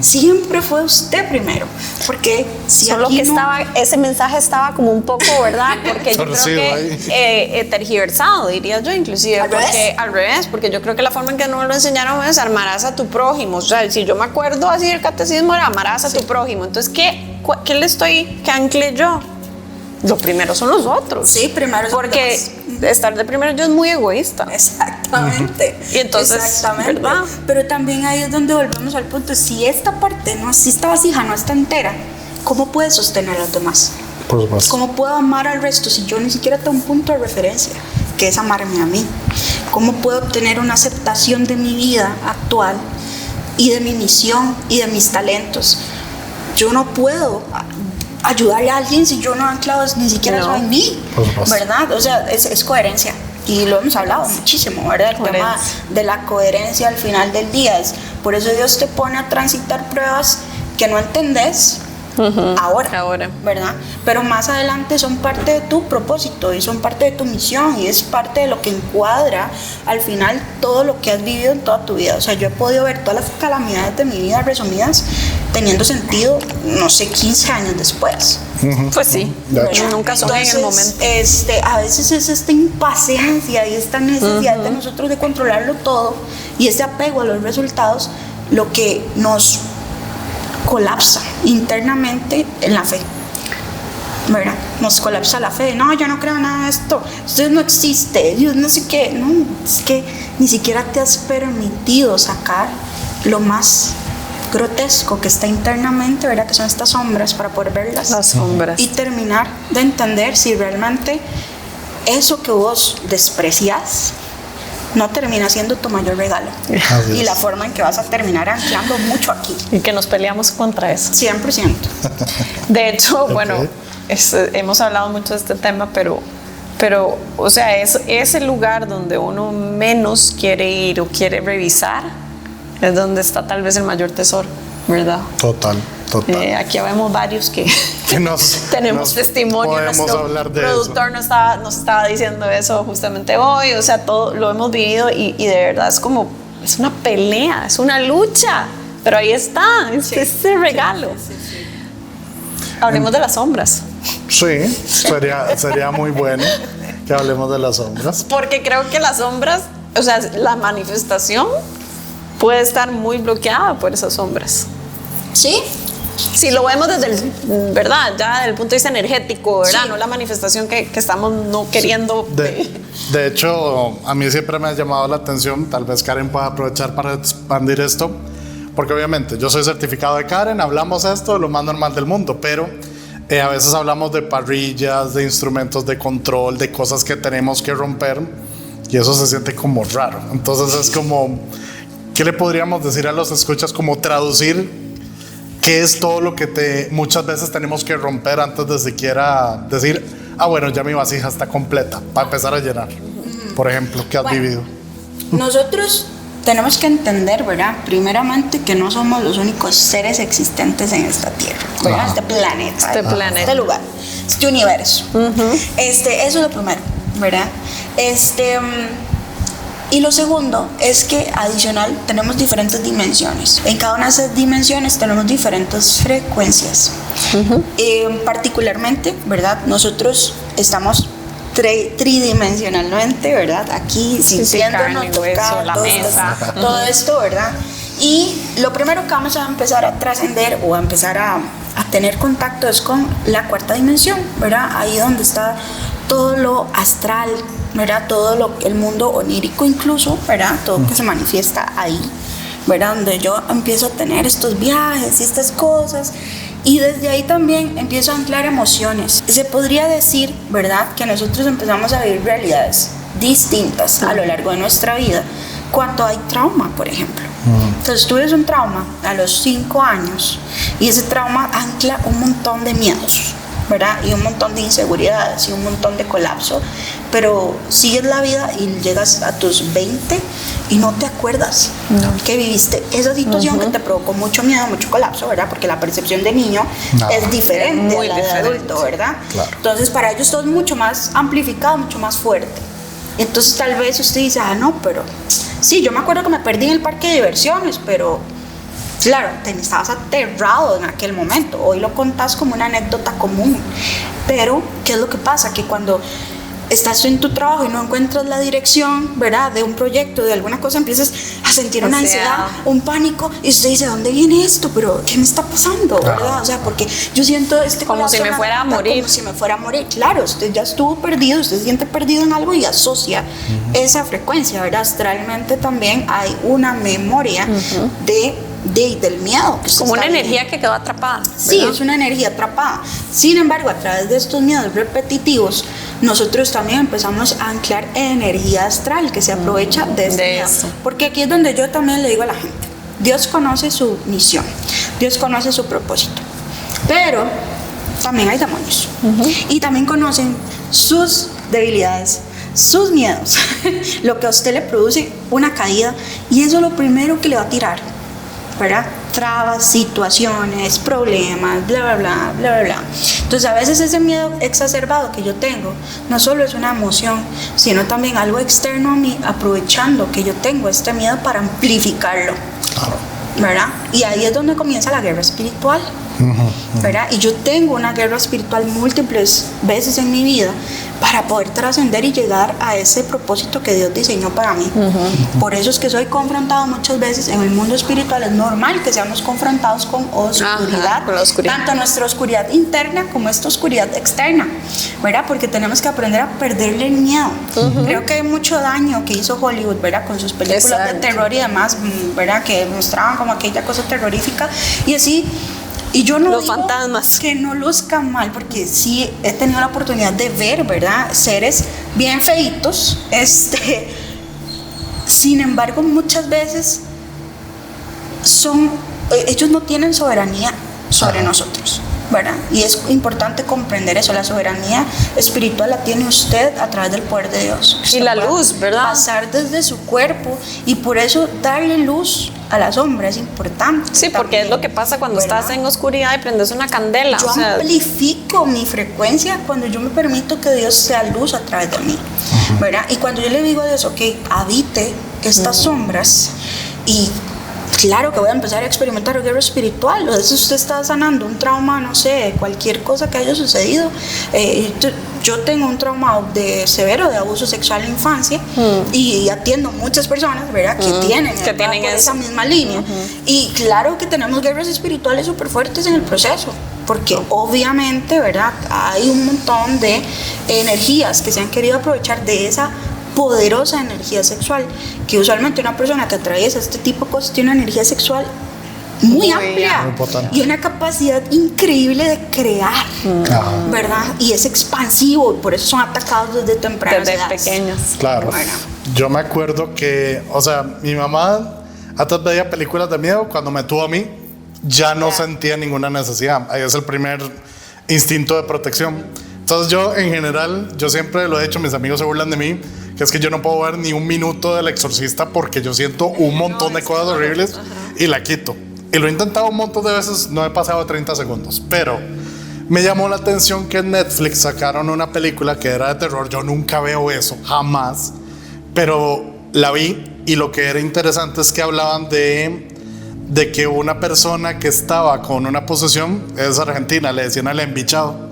Siempre fue usted primero, porque si solo aquí que ese mensaje estaba como un poco, ¿verdad? Porque yo creo que tergiversado, diría yo, inclusive al revés, porque yo creo que la forma en que no lo enseñaron es amarás a tu prójimo. O sea, si yo me acuerdo así del catecismo era amarás a tu prójimo. Entonces, ¿qué anclé yo? Lo primero son los otros. Sí, primero son porque estar de primero yo es muy egoísta. Exactamente. Y entonces, exactamente. ¿verdad? Pero también ahí es donde volvemos al punto. Si esta parte, si esta vasija no está entera, ¿cómo puedes sostener a los demás? Por supuesto. ¿Cómo puedo amar al resto si yo ni siquiera tengo un punto de referencia, que es amarme a mí? ¿Cómo puedo obtener una aceptación de mi vida actual y de mi misión y de mis talentos? Yo no puedo ayudarle a alguien si yo no he anclado ni siquiera eso en mí, ¿verdad? O sea, es coherencia. Y lo hemos hablado muchísimo, ¿verdad? El tema de la coherencia al final del día. Por eso Dios te pone a transitar pruebas que no entendés ahora, ¿verdad? Pero más adelante son parte de tu propósito y son parte de tu misión y es parte de lo que encuadra al final todo lo que has vivido en toda tu vida. O sea, yo he podido ver todas las calamidades de mi vida resumidas teniendo sentido, no sé, 15 años después. Pues sí, nunca son en el momento. A veces es esta impaciencia y esta necesidad de nosotros de controlarlo todo y ese apego a los resultados lo que nos colapsa internamente en la fe, ¿verdad? Nos colapsa la fe. No, yo no creo nada de esto. Dios no existe. Dios no sé qué. No, es que ni siquiera te has permitido sacar lo más grotesco que está internamente, ¿verdad? Que son estas sombras para poder verlas. Las sombras. Y terminar de entender si realmente eso que vos desprecias no termina siendo tu mayor regalo. Y la forma en que vas a terminar anclando mucho aquí. Y que nos peleamos contra eso. 100%. De hecho, bueno, hemos hablado mucho de este tema, pero o sea, es el lugar donde uno menos quiere ir o quiere revisar, es donde está tal vez el mayor tesoro, ¿verdad? Total. Aquí vemos varios que tenemos testimonio. Nuestro productor nos estaba diciendo eso justamente hoy. O sea, todo lo hemos vivido y de verdad es una pelea, es una lucha. Pero ahí está, es ese regalo. Sí. Hablemos de las sombras. Sí, sería muy bueno que hablemos de las sombras. Porque creo que las sombras, o sea, la manifestación puede estar muy bloqueada por esas sombras. Sí. Si lo vemos desde ¿verdad? Ya desde el punto de vista energético, ¿verdad? Sí. No la manifestación que estamos no queriendo. De hecho, a mí siempre me ha llamado la atención, tal vez Karen pueda aprovechar para expandir esto, porque obviamente yo soy certificado de Karen, hablamos esto de lo más normal del mundo, pero a veces hablamos de parrillas, de instrumentos de control, de cosas que tenemos que romper, y eso se siente como raro. Entonces es como, ¿qué le podríamos decir a los escuchas? Como traducir qué es todo lo que muchas veces tenemos que romper antes de siquiera decir, bueno, ya mi vasija está completa, para empezar a llenar. Por ejemplo, ¿qué has vivido? Nosotros tenemos que entender, ¿verdad? Primeramente que no somos los únicos seres existentes en esta tierra, ¿verdad? Este planeta, este lugar, este universo. Eso es lo primero, ¿verdad? Y lo segundo es que adicional tenemos diferentes dimensiones. En cada una de esas dimensiones tenemos diferentes frecuencias. Particularmente, ¿verdad? Nosotros estamos tridimensionalmente, ¿verdad? Aquí sintiéndonos, tocando, la mesa, todo esto, ¿verdad? Y lo primero que vamos a empezar a trascender o a empezar a tener contacto es con la cuarta dimensión, ¿verdad? Ahí donde está todo lo astral, ¿verdad? Todo el mundo onírico incluso, ¿verdad? Todo que se manifiesta ahí, ¿verdad? Donde yo empiezo a tener estos viajes y estas cosas. Y desde ahí también empiezo a anclar emociones. Se podría decir, ¿verdad?, que nosotros empezamos a vivir realidades distintas a lo largo de nuestra vida cuando hay trauma, por ejemplo. Entonces tú ves un trauma a los 5 años y ese trauma ancla un montón de miedos, ¿verdad? Y un montón de inseguridades y un montón de colapso, pero sigues la vida y llegas a tus 20 y no te acuerdas que viviste esa situación que te provocó mucho miedo, mucho colapso, ¿verdad? Porque la percepción de niño es diferente a la de adulto, ¿verdad? Claro. Entonces para ellos todo es mucho más amplificado, mucho más fuerte. Entonces tal vez usted dice, no, pero sí, yo me acuerdo que me perdí en el parque de diversiones, pero claro, estabas aterrado en aquel momento. Hoy lo contás como una anécdota común. Pero, ¿qué es lo que pasa? Que cuando estás en tu trabajo y no encuentras la dirección, ¿verdad?, de un proyecto, de alguna cosa, empiezas a sentir una ansiedad, un pánico, y usted dice, ¿dónde viene esto? ¿Pero qué me está pasando? ¿Verdad? O sea, porque yo siento como si me fuera a morir. Como si me fuera a morir. Claro, usted ya estuvo perdido, usted se siente perdido en algo y asocia esa frecuencia, ¿verdad? Astralmente también hay una memoria del miedo. Como una energía que quedó atrapada, ¿verdad? Sí, es una energía atrapada. Sin embargo, a través de estos miedos repetitivos, nosotros también empezamos a anclar energía astral que se aprovecha de este miedo. Porque aquí es donde yo también le digo a la gente, Dios conoce su misión, Dios conoce su propósito, pero también hay demonios y también conocen sus debilidades, sus miedos, lo que a usted le produce una caída, y eso es lo primero que le va a tirar, ¿verdad? Trabas, situaciones, problemas, bla, bla, bla, bla, bla, bla. Entonces, a veces ese miedo exacerbado que yo tengo no solo es una emoción, sino también algo externo a mí, aprovechando que yo tengo este miedo para amplificarlo, ¿verdad? Y ahí es donde comienza la guerra espiritual, ¿verdad? Y yo tengo una guerra espiritual múltiples veces en mi vida para poder trascender y llegar a ese propósito que Dios diseñó para mí. Por eso es que soy confrontado muchas veces en el mundo espiritual. Es normal que seamos confrontados con oscuridad, con la oscuridad, tanto nuestra oscuridad interna como esta oscuridad externa, ¿verdad? Porque tenemos que aprender a perderle el miedo. Creo que hay mucho daño que hizo Hollywood, ¿verdad? Con sus películas de terror y demás, ¿verdad? Que mostraban como aquella cosa terrorífica y así. Y yo no los digo fantasmas que no luzcan mal, porque sí he tenido la oportunidad de ver, ¿verdad?, seres bien feitos, sin embargo muchas veces ellos no tienen soberanía sobre nosotros, ¿verdad? Y es importante comprender eso. La soberanía espiritual la tiene usted a través del poder de Dios. Y la luz, ¿verdad? Pasar desde su cuerpo, y por eso darle luz a la sombra es importante. Sí, porque también, es lo que pasa cuando ¿verdad? estás en oscuridad y prendes una candela. Yo amplifico mi frecuencia cuando yo me permito que Dios sea luz a través de mí, ¿verdad? Y cuando yo le digo a Dios, ok, habite estas sombras, y claro que voy a empezar a experimentar guerra espiritual. A veces usted está sanando un trauma, no sé, cualquier cosa que haya sucedido. Yo tengo un trauma severo de abuso sexual en la infancia, y atiendo muchas personas, ¿verdad?, que tienen esa misma línea. Y claro que tenemos guerras espirituales súper fuertes en el proceso, porque obviamente, ¿verdad?, hay un montón de energías que se han querido aprovechar de esa poderosa energía sexual, que usualmente una persona que atraviesa este tipo de cosas tiene una energía sexual muy amplia y una capacidad increíble de crear, ¿verdad? Y es expansivo, por eso son atacados desde tempranas edades. Pequeños. Claro. Bueno. Yo me acuerdo que, o sea, mi mamá antes veía películas de miedo. Cuando me tuvo a mí, ya no sentía ninguna necesidad. Ahí es el primer instinto de protección. Entonces yo, en general, yo siempre lo he hecho, mis amigos se burlan de mí, que es que yo no puedo ver ni un minuto del Exorcista porque yo siento un montón de cosas horribles y la quito. Y lo he intentado un montón de veces, no he pasado 30 segundos, pero me llamó la atención que en Netflix sacaron una película que era de terror. Yo nunca veo eso, jamás, pero la vi y lo que era interesante es que hablaban de que una persona que estaba con una posesión, es argentina, le decían el embichado.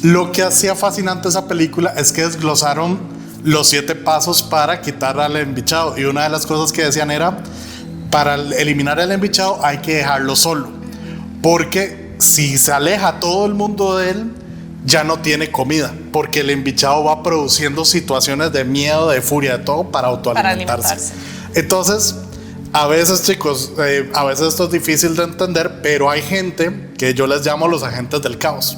Lo que hacía fascinante esa película es que desglosaron los 7 pasos para quitar al embichado, y una de las cosas que decían era: para eliminar el embichado hay que dejarlo solo, porque si se aleja todo el mundo de él, ya no tiene comida, porque el embichado va produciendo situaciones de miedo, de furia, de todo para autoalimentarse. Entonces, a veces, chicos, a veces esto es difícil de entender, pero hay gente que yo les llamo los agentes del caos,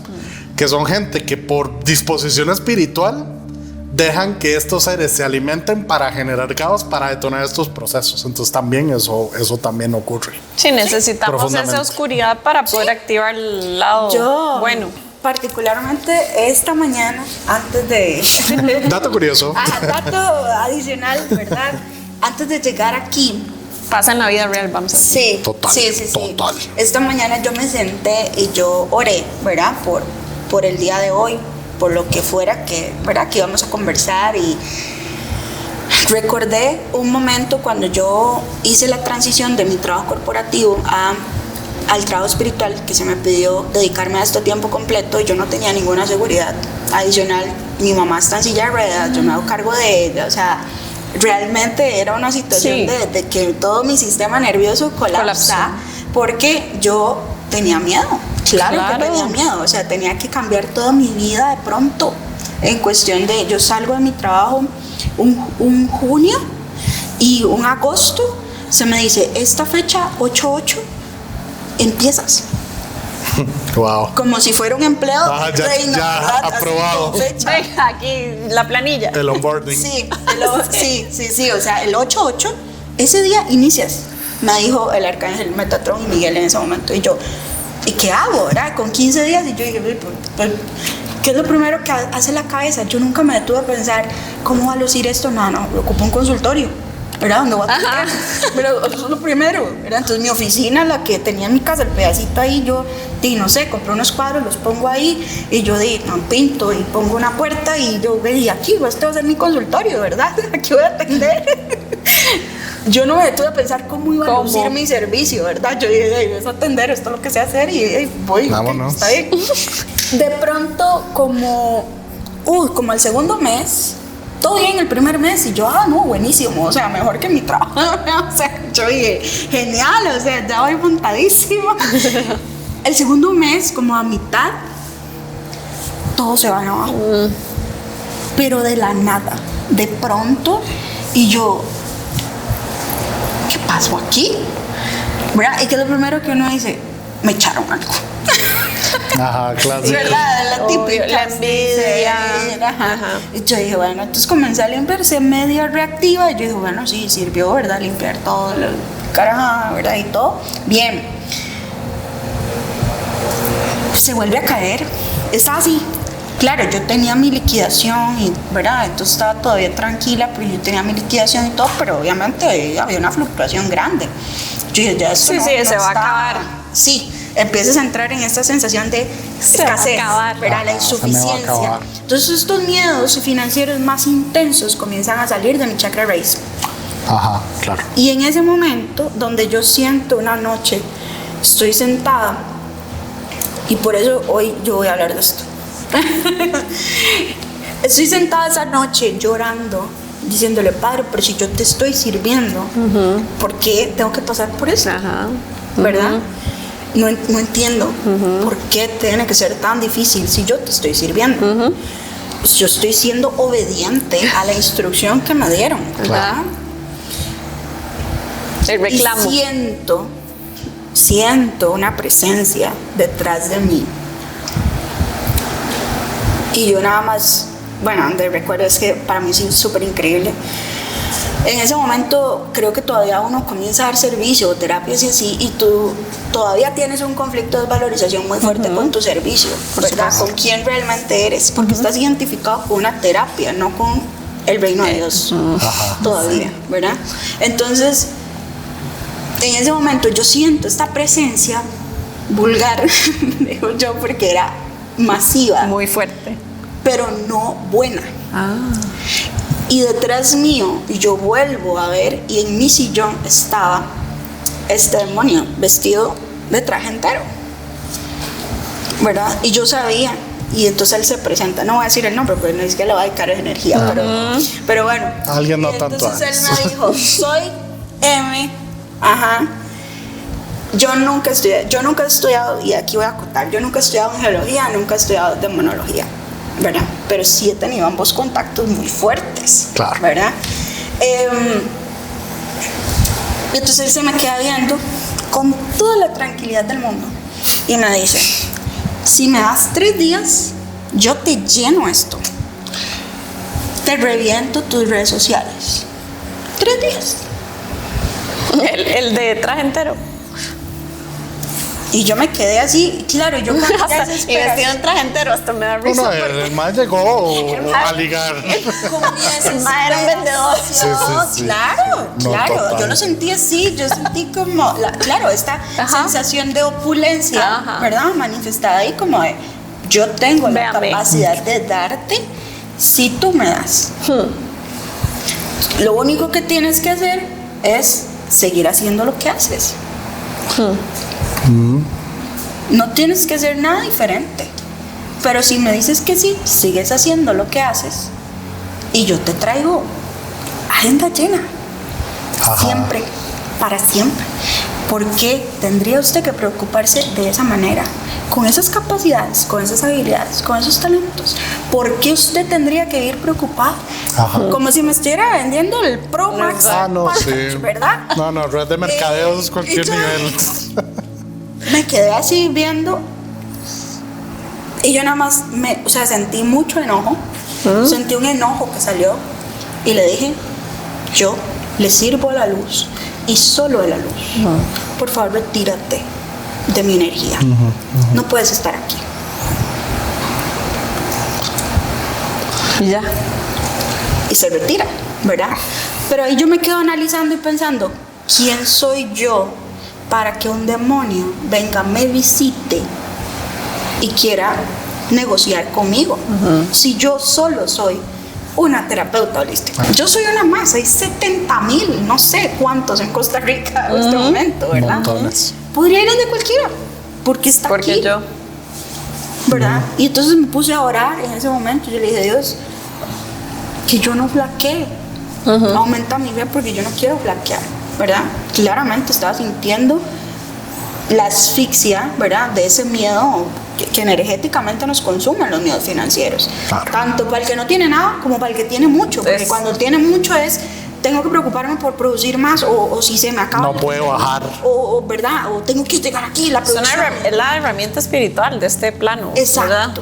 que son gente que por disposición espiritual dejan que estos seres se alimenten para generar caos, para detonar estos procesos. Entonces también eso también ocurre. Sí, necesitamos esa oscuridad para poder activar el lado bueno. Particularmente esta mañana, antes de... Dato curioso. Dato adicional, ¿verdad? Antes de llegar aquí... Pasa en la vida real, vamos a decir. Sí, total. Esta mañana yo me senté y yo oré, ¿verdad? Por el día de hoy, por lo que fuera que, ¿verdad? Que íbamos a conversar, y recordé un momento cuando yo hice la transición de mi trabajo corporativo al trabajo espiritual, que se me pidió dedicarme a esto a tiempo completo y yo no tenía ninguna seguridad adicional. Mi mamá está en silla de ruedas, yo me hago cargo de ella, o sea, realmente era una situación de que todo mi sistema nervioso colapsa porque yo tenía miedo. Claro que tenía miedo, o sea, tenía que cambiar toda mi vida de pronto, en cuestión de, yo salgo de mi trabajo un junio y un agosto se me dice, esta fecha 8/8 empiezas. Wow. Como si fuera un empleado. Ya aprobado. Venga, aquí la planilla. El onboarding. Sí, o sea, el 8/8, ese día inicias, me dijo el arcángel Metatron y Miguel en ese momento, y yo, ¿y qué hago, verdad? Con 15 días, y yo dije, pues, ¿qué es lo primero que hace la cabeza? Yo nunca me detuve a pensar, ¿cómo va a lucir esto? No, ocupo un consultorio, ¿verdad? ¿Dónde voy a aplicar? Pero eso es lo primero, ¿verdad? Entonces mi oficina, la que tenía en mi casa, el pedacito ahí, yo, no sé, compré unos cuadros, los pongo ahí, y yo pinto y pongo una puerta, y yo, y aquí, este va a ser mi consultorio, ¿verdad? Aquí voy a atender. Yo no me detuve a pensar cómo iba a lucir mi servicio, ¿verdad? Yo dije, es atender, esto es lo que sé hacer, y voy, vámonos. Está bien. De pronto, como el segundo mes, todo bien el primer mes, y yo, no, buenísimo, o sea, mejor que mi trabajo. O sea, yo dije, genial, o sea, ya voy montadísima. El segundo mes, como a mitad, todo se va abajo. Pero de la nada, de pronto, y yo, ¿qué pasó aquí? ¿Verdad? Y que es lo primero que uno dice, me echaron algo. Ajá, clásico. ¿Verdad? La típica. La envidia. Ajá. Y yo dije, bueno, entonces comencé a limpiarse media reactiva. Y yo dije, bueno, sí, sirvió, ¿verdad? Limpiar todo, la cara, ¿verdad? Y todo. Bien. Se vuelve a caer. Estaba así. Claro, yo tenía mi liquidación, y, ¿verdad? Entonces estaba todavía tranquila, pero yo tenía mi liquidación y todo, pero obviamente había una fluctuación grande. Yo dije, ya esto no se va a acabar. Sí, empiezas a entrar en esta sensación de escasez, ¿verdad? La insuficiencia. Entonces estos miedos financieros más intensos comienzan a salir de mi chakra raíz. Ajá, claro. Y en ese momento donde yo siento una noche, estoy sentada, y por eso hoy yo voy a hablar de esto. Estoy sentada esa noche llorando, diciéndole, Padre, pero si yo te estoy sirviendo, ¿por qué tengo que pasar por eso? ¿Verdad? No entiendo por qué tiene que ser tan difícil si yo te estoy sirviendo. Pues yo estoy siendo obediente a la instrucción que me dieron, ¿verdad? El reclamo. Y siento una presencia detrás de mí. Y yo nada más, bueno, de recuerdo es que para mí sí es súper increíble. En ese momento creo que todavía uno comienza a dar servicio o terapias y así, y tú todavía tienes un conflicto de valorización muy fuerte con tu servicio, ¿verdad? Con quién realmente eres, porque estás identificado con una terapia, no con el reino de Dios todavía, ¿verdad? Entonces, en ese momento yo siento esta presencia vulgar, digo yo, porque era masiva, Muy fuerte. pero no buena. Y detrás mío, yo vuelvo a ver, y en mi sillón estaba este demonio vestido de traje entero, ¿verdad? Y yo sabía, y entonces él se presenta, no voy a decir el nombre porque no es que le va a dedicar energía, pero bueno. Alguien no Y tanto entonces él antes. me dijo, soy M, yo nunca he estudiado, y aquí voy a acotar, yo nunca he estudiado angelología, nunca he estudiado demonología, ¿verdad? Pero sí he tenido ambos contactos muy fuertes, Claro. ¿verdad? Y entonces él se me queda viendo con toda la tranquilidad del mundo y me dice, si me das 3 días, yo te lleno esto, te reviento tus redes sociales. 3 días. El de traje entero. Y yo me quedé así, claro, yo con esa Y vestido desesperación, en traje entero, hasta me da risa. No, el man llegó a ligar. con mi El mae era un vendedor. desesperación. Sí. Claro, No, claro, total. yo lo sentí así, yo sentí como, claro, esta sensación de opulencia, Ajá. ¿verdad? Manifestada ahí como de, yo tengo la Véame. capacidad de darte si tú me das. Lo único que tienes que hacer es seguir haciendo lo que haces. No tienes que hacer nada diferente. Pero si me dices que sí, sigues haciendo lo que haces y yo te traigo agenda llena. Ajá. Siempre, para siempre. ¿Por qué tendría usted que preocuparse de esa manera? Con esas capacidades, con esas habilidades, con esos talentos. ¿Por qué usted tendría que ir preocupado? Ajá. Como si me estuviera vendiendo el Pro Max No, Package, sí. ¿verdad? No, red de mercadeo es cualquier y yo- nivel. Me quedé así viendo y yo nada más, sentí mucho enojo, sentí un enojo que salió y le dije, yo le sirvo a la luz y solo a la luz. Por favor, retírate de mi energía. No puedes estar aquí. Y ya. Y se retira, ¿verdad? Pero ahí yo me quedo analizando y pensando, ¿quién soy yo para que un demonio venga, me visite y quiera negociar conmigo? Si yo solo soy una terapeuta holística. Yo soy una más, hay 70,000, no sé cuántos en Costa Rica en este momento, ¿verdad? Montones. Podría ir de cualquiera, porque está Porque aquí. yo. ¿Verdad? Y entonces me puse a orar en ese momento. Yo le dije, Dios, que yo no flaquee. Aumenta mi fe porque yo no quiero flaquear, ¿verdad? Claramente estaba sintiendo la asfixia, ¿verdad? De ese miedo que energéticamente nos consumen los miedos financieros. Claro. Tanto para el que no tiene nada como para el que tiene mucho. Porque Es- cuando tiene mucho es, tengo que preocuparme por producir más o si se me acaba. No puedo bajar. O, ¿verdad? O tengo que llegar aquí, la Es, producción. es la herramienta espiritual de este plano. Exacto. ¿verdad?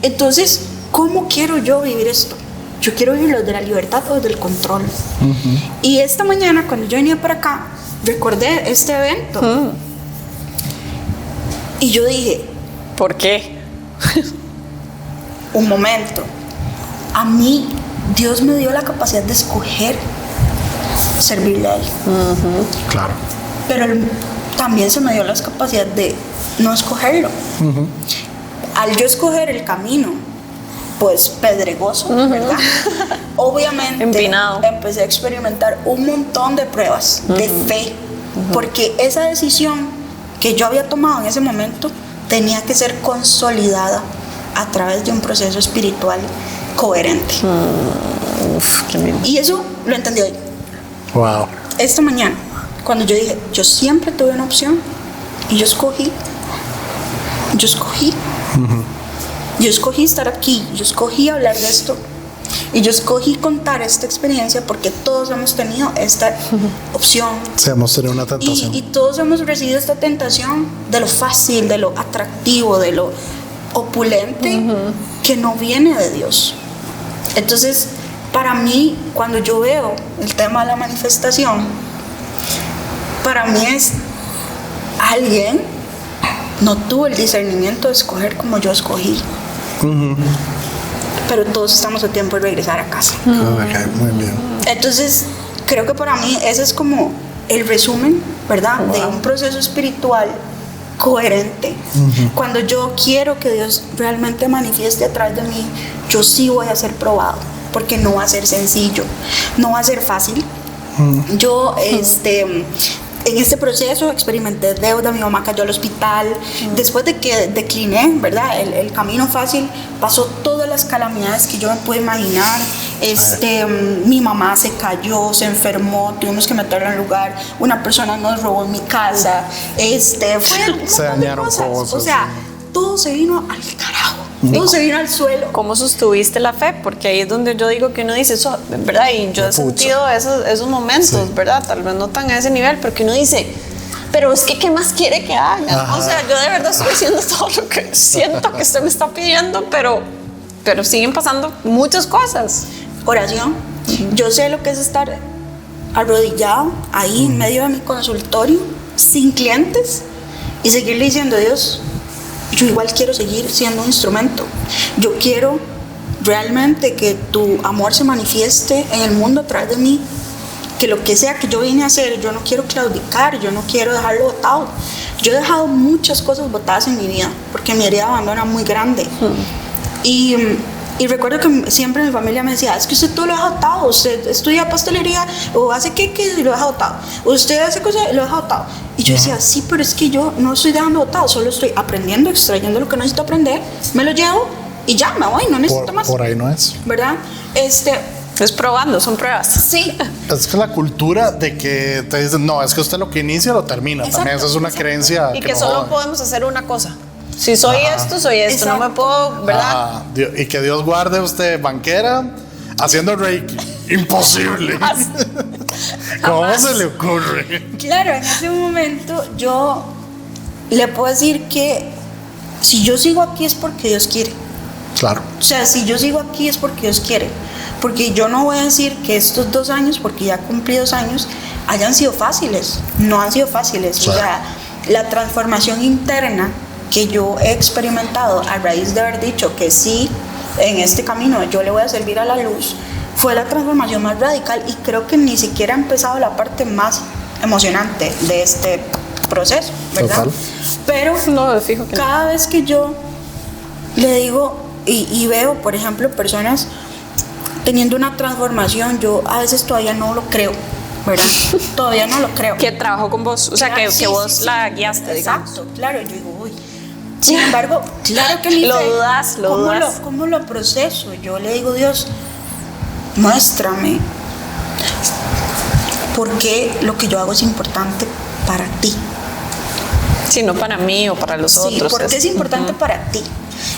Entonces, ¿cómo quiero yo vivir esto? Yo quiero vivirlo de la libertad o del control. Y esta mañana, cuando yo venía para acá, recordé este evento. Y yo dije, ¿Por qué? un momento, a mí Dios me dio la capacidad de escoger servirle a Él. Claro. Pero también se me dio la capacidad de no escogerlo. Al yo escoger el camino, pues pedregoso, ¿verdad? Obviamente Empinado. empecé a experimentar un montón de pruebas de fe, porque esa decisión que yo había tomado en ese momento tenía que ser consolidada a través de un proceso espiritual coherente. Uf, qué lindo. Y eso lo entendí hoy. Wow. Esta mañana, cuando yo dije, yo siempre tuve una opción y yo escogí estar aquí, yo escogí hablar de esto y yo escogí contar esta experiencia porque todos hemos tenido esta opción Sí, hemos tenido una tentación. y todos hemos recibido esta tentación de lo fácil, de lo atractivo, de lo opulente que no viene de Dios. Entonces, para mí, cuando yo veo el tema de la manifestación, para mí es alguien no tuvo el discernimiento de escoger como yo escogí. pero todos estamos a tiempo de regresar a casa. Ok, muy bien. Entonces, creo que para mí ese es como el resumen, ¿verdad? De un proceso espiritual coherente. Cuando yo quiero que Dios realmente manifieste a través de mí, yo sí voy a ser probado, porque no va a ser sencillo, no va a ser fácil. Yo, en este proceso experimenté deuda, mi mamá cayó al hospital. Después de que decliné, ¿verdad? El camino fácil, pasó todas las calamidades que yo me pude imaginar. Mi mamá se cayó, se enfermó, tuvimos que meterla en lugar. Una persona nos robó en mi casa. Fue Se dañaron cosas. O sea, todo se vino al carajo. Todo se vino al suelo. ¿Cómo sostuviste la fe? Porque ahí es donde yo digo que uno dice eso, ¿verdad? Y yo he sentido esos momentos, ¿verdad? Tal vez no tan a ese nivel, pero que uno dice, pero es que ¿qué más quiere que haga? Ajá. O sea, yo de verdad estoy haciendo todo lo que siento que usted me está pidiendo, pero siguen pasando muchas cosas. Oración. Yo sé lo que es estar arrodillado ahí en medio de mi consultorio, sin clientes, y seguirle diciendo a Dios, yo igual quiero seguir siendo un instrumento. Yo quiero realmente que tu amor se manifieste en el mundo a través de mí. Que lo que sea que yo vine a hacer, yo no quiero claudicar, yo no quiero dejarlo botado. Yo he dejado muchas cosas botadas en mi vida, porque mi herida de abandono era muy grande. Y recuerdo que siempre mi familia me decía, es que usted todo lo deja botado, usted estudia pastelería o hace queques y lo deja botado, usted hace cosas y lo deja botado. Y yo decía, sí, pero es que yo no estoy dejando botado, solo estoy aprendiendo, extrayendo lo que necesito aprender, me lo llevo y ya me voy, no necesito más. Por ahí no es. ¿Verdad? Es probando, son pruebas. Sí. Es que la cultura de que te dicen, no, es que usted lo que inicia lo termina. Exacto, También esa es una creencia. Y que no solo joda. podemos hacer una cosa. Si soy esto, soy esto. Exacto. No me puedo, ¿verdad? Y que Dios guarde usted banquera haciendo Reiki. Imposible. ¿Cómo se le ocurre? Claro, en ese momento yo le puedo decir que si yo sigo aquí es porque Dios quiere. Claro. O sea, si yo sigo aquí es porque Dios quiere. Porque yo no voy a decir que estos 2 años, porque ya cumplí 2 años, hayan sido fáciles. No han sido fáciles. Claro. O sea, la transformación interna que yo he experimentado a raíz de haber dicho que sí, en este camino yo le voy a servir a la luz, fue la transformación más radical, y creo que ni siquiera ha empezado la parte más emocionante de este proceso, ¿verdad? Total. Pero No, fijo que no. cada vez que yo le digo y veo, por ejemplo, personas teniendo una transformación, yo a veces todavía no lo creo, ¿verdad? Todavía no lo creo. Que trabajó con vos, o sea, Claro, que sí, vos sí, sí. la guiaste, digamos. Exacto, claro, yo digo, uy. Sin embargo, claro que mi Lo fe, dudas, lo dudas. ¿Cómo lo proceso? Yo le digo, Dios, muéstrame por qué lo que yo hago es importante para ti. Sí, no para mí o para los Sí, otros. porque es importante para ti.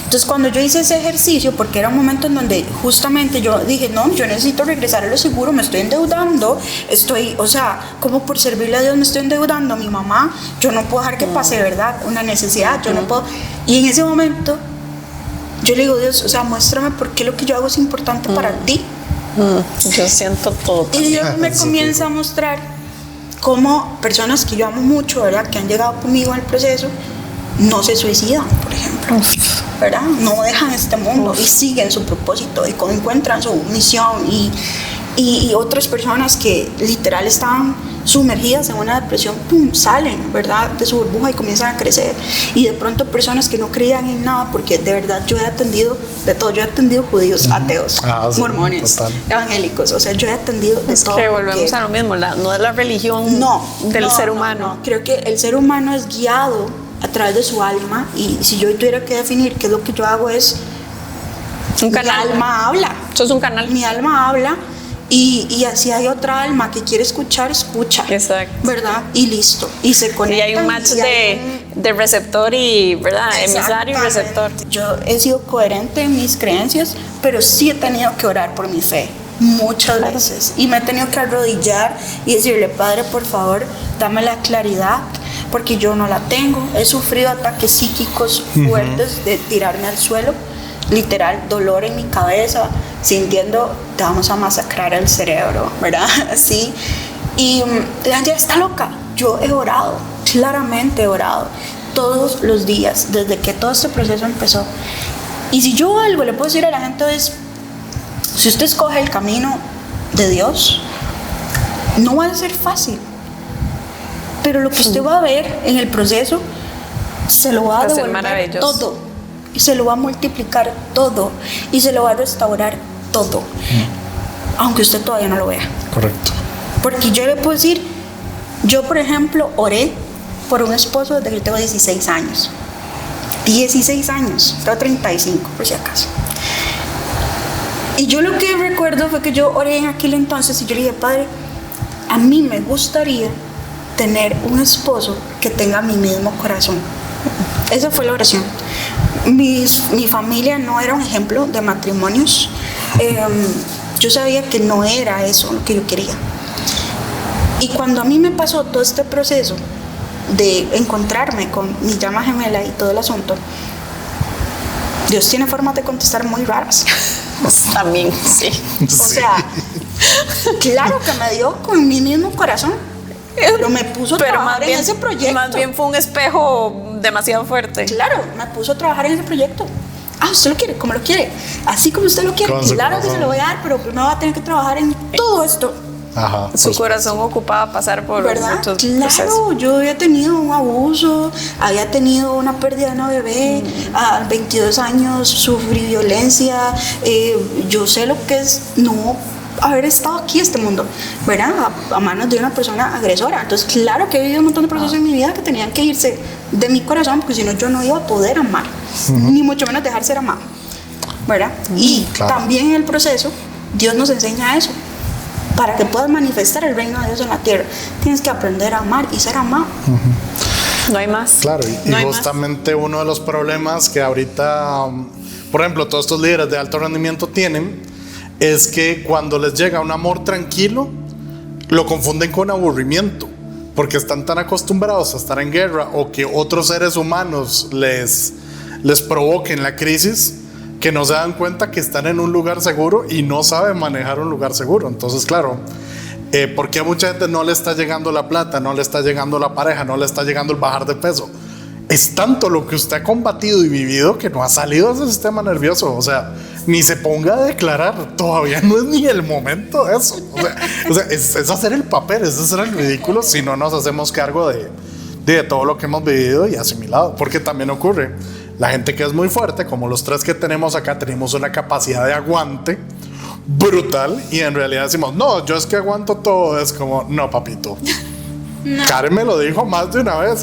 Entonces, cuando yo hice ese ejercicio, porque era un momento en donde justamente yo dije, no, yo necesito regresar a lo seguro, me estoy endeudando, o sea, como por servirle a Dios me estoy endeudando a mi mamá, yo no puedo dejar que pase, ¿verdad? Una necesidad, yo no puedo. Y en ese momento, yo le digo, Dios, o sea, muéstrame por qué lo que yo hago es importante para ti. Yo siento todo. Y Dios me comienza a mostrar cómo personas que yo amo mucho, ¿verdad? Que han llegado conmigo al proceso, no se suicidan, por ejemplo, ¿verdad? No dejan este mundo y siguen su propósito y encuentran su misión, y otras personas que literal estaban sumergidas en una depresión, pum, salen, ¿verdad? De su burbuja y comienzan a crecer. Y de pronto personas que no creían en nada, porque de verdad yo he atendido de todo, yo he atendido judíos, ateos, Sí, mormones, total. evangélicos, o sea, yo he atendido de Es todo. que volvemos porque- a lo mismo, no es la religión del ser humano. no. Creo que el ser humano es guiado a través de su alma, y si yo tuviera que definir qué es lo que yo hago es Un canal. mi alma habla. Eso es un canal. Mi alma habla, y así hay otra alma que quiere escuchar, escucha. Exacto. ¿Verdad? Y listo. Y se Y conectan. hay un match y hay un- de receptor y, ¿verdad? Emisario y receptor. Yo he sido coherente en mis creencias, pero sí he tenido que orar por mi fe muchas veces, y me he tenido que arrodillar y decirle, Padre, por favor, dame la claridad, porque yo no la tengo. He sufrido ataques psíquicos fuertes de tirarme al suelo, literal, dolor en mi cabeza, sintiendo, te vamos a masacrar el cerebro, ¿verdad? Así. Y ya está loca. Yo he orado, claramente he orado, todos los días, desde que todo este proceso empezó. Y si yo algo le puedo decir a la gente es, si usted escoge el camino de Dios, no va a ser fácil, pero lo que usted va a ver en el proceso se lo va a devolver todo, y se lo va a multiplicar todo, y se lo va a restaurar todo, aunque usted todavía no lo vea. Correcto. Porque yo le puedo decir, yo por ejemplo oré por un esposo desde que yo tengo 16 años. 16 años, tengo 35 por si acaso. Y yo lo que recuerdo fue que yo oré en aquel entonces y yo le dije, Padre, a mí me gustaría tener un esposo que tenga mi mismo corazón. Esa fue la oración. Mi familia no era un ejemplo de matrimonios. Yo sabía que no era eso lo que yo quería. Y cuando a mí me pasó todo este proceso de encontrarme con mi llama gemela y todo el asunto, Dios tiene formas de contestar muy raras. También, sí. O sea, claro que me dio con mi mismo corazón, pero me puso a trabajar en ese proyecto. Más bien fue un espejo demasiado fuerte. Claro, me puso a trabajar en ese proyecto. Usted lo quiere, como lo quiere, así como usted lo quiere. Claro que se lo voy a dar, pero primero va a tener que trabajar en todo esto. Ajá, su corazón ocupaba pasar por muchos procesos. Claro, yo había tenido un abuso, había tenido una pérdida de una bebé, a 22 años sufrí violencia, yo sé lo que es no haber estado aquí en este mundo, ¿verdad? A manos de una persona agresora. Entonces, claro que he vivido un montón de procesos en mi vida que tenían que irse de mi corazón, porque si no yo no iba a poder amar, ni mucho menos dejar ser amado, ¿verdad? Y también en el proceso, Dios nos enseña eso. Para que puedas manifestar el reino de Dios en la tierra, tienes que aprender a amar y ser amado. No hay más. Claro, y no justamente más. Uno de los problemas que ahorita, por ejemplo, todos estos líderes de alto rendimiento tienen, es que cuando les llega un amor tranquilo, lo confunden con aburrimiento, porque están tan acostumbrados a estar en guerra o que otros seres humanos les provoquen la crisis, que no se dan cuenta que están en un lugar seguro y no saben manejar un lugar seguro. Entonces, claro, ¿por qué a mucha gente no le está llegando la plata, no le está llegando la pareja, no le está llegando el bajar de peso? Es tanto lo que usted ha combatido y vivido que no ha salido de ese sistema nervioso. O sea, ni se ponga a declarar, todavía no es ni el momento de eso. O sea es hacer el papel, es hacer el ridículo si no nos hacemos cargo de todo lo que hemos vivido y asimilado. Porque también ocurre, la gente que es muy fuerte, como los tres que tenemos acá, tenemos una capacidad de aguante brutal y en realidad decimos, no, yo es que aguanto todo. Es como, no, papito. No. Karen me lo dijo más de una vez,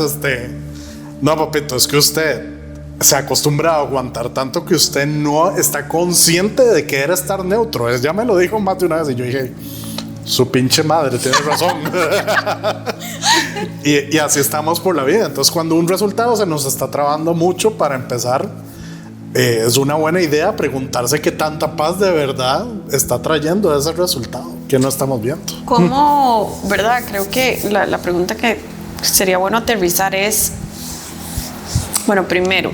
no, papito, es que usted se ha acostumbrado a aguantar tanto que usted no está consciente de que era estar neutro. Ya me lo dijo más de una vez y yo dije, su pinche madre, tiene razón. y así estamos por la vida. Entonces, cuando un resultado se nos está trabando mucho, para empezar, es una buena idea preguntarse qué tanta paz de verdad está trayendo ese resultado que no estamos viendo. ¿Cómo, verdad? Creo que la pregunta que sería bueno aterrizar es, bueno, primero,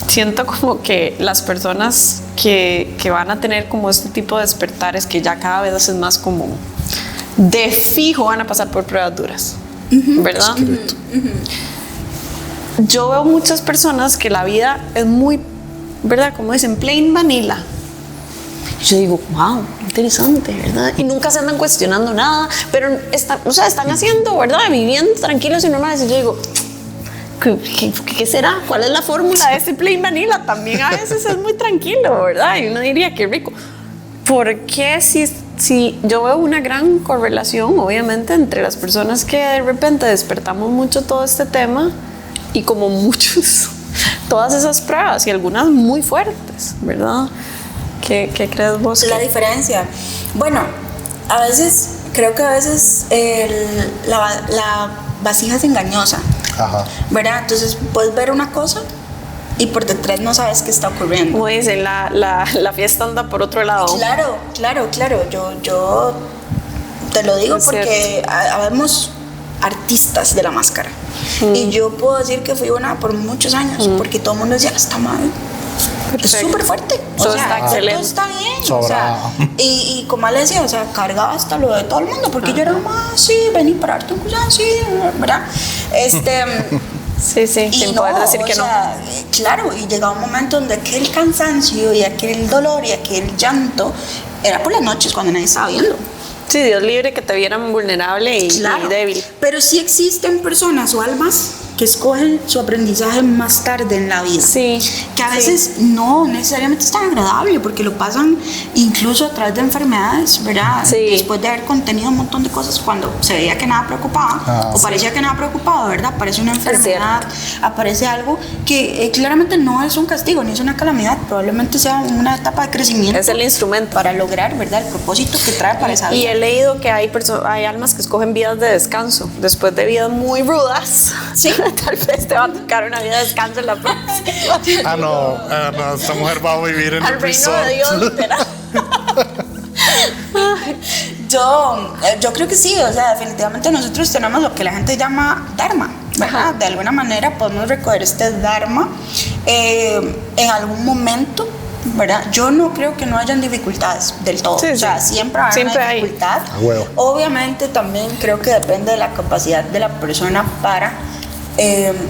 siento como que las personas que van a tener como este tipo de despertares, que ya cada vez es más común, de fijo van a pasar por pruebas duras, ¿verdad? Yo veo muchas personas que la vida es muy, ¿verdad? Como dicen, plain vanilla. Yo digo, wow, interesante, ¿verdad? Y nunca se andan cuestionando nada, pero están haciendo, ¿verdad? Viviendo tranquilos y normales. Y yo digo, ¿qué será? ¿Cuál es la fórmula de ese plain vanilla? También a veces es muy tranquilo, ¿verdad? Y uno diría, qué rico. ¿Por qué si yo veo una gran correlación, obviamente, entre las personas que de repente despertamos mucho todo este tema y como muchos, todas esas pruebas y algunas muy fuertes, ¿verdad? ¿Qué crees vos? La diferencia. Bueno, creo que a veces la vasija es engañosa. Ajá. ¿Verdad? Entonces puedes ver una cosa y por detrás no sabes qué está ocurriendo. Como dicen, la fiesta anda por otro lado. Claro. Yo te lo digo porque habemos artistas de la máscara. Y yo puedo decir que fui una por muchos años, porque todo el mundo decía, está mal. Es súper fuerte. Todo está excelente. Todo está bien. O sea, y como le decía, o sea, cargaba hasta lo de todo el mundo, porque yo era más, sí, vení para darte un cuchillo, sí, ¿verdad? Sí, Y sin no, poder decir o que sea, claro, y llegaba un momento donde aquel cansancio y aquel dolor y aquel llanto era por las noches cuando nadie estaba viendo. no. Sí, Dios libre que te vieran vulnerable y débil. Pero sí existen personas o almas que escogen su aprendizaje más tarde en la vida. Sí. Que a veces no necesariamente es tan agradable porque lo pasan incluso a través de enfermedades, ¿verdad? Sí. Después de haber contenido un montón de cosas cuando se veía que nada preocupaba o parecía que nada preocupaba, ¿verdad? Aparece una enfermedad, aparece algo que claramente no es un castigo ni es una calamidad, probablemente sea una etapa de crecimiento. Es el instrumento para lograr, ¿verdad? El propósito que trae para esa vida. Y he leído que hay almas que escogen vidas de descanso después de vidas muy rudas. Sí. Tal vez te va a tocar una vida de descanso en la próxima. No, esta mujer va a vivir en Al el reino resort. de Dios, literal. Yo creo que sí, o sea, definitivamente nosotros tenemos lo que la gente llama dharma, ¿verdad? Ajá. De alguna manera podemos recoger este dharma en algún momento, ¿verdad? Yo no creo que no hayan dificultades del todo, Sí, o sea, sí. siempre hay Siempre una hay. dificultad. A huevo. Obviamente también creo que depende de la capacidad de la persona para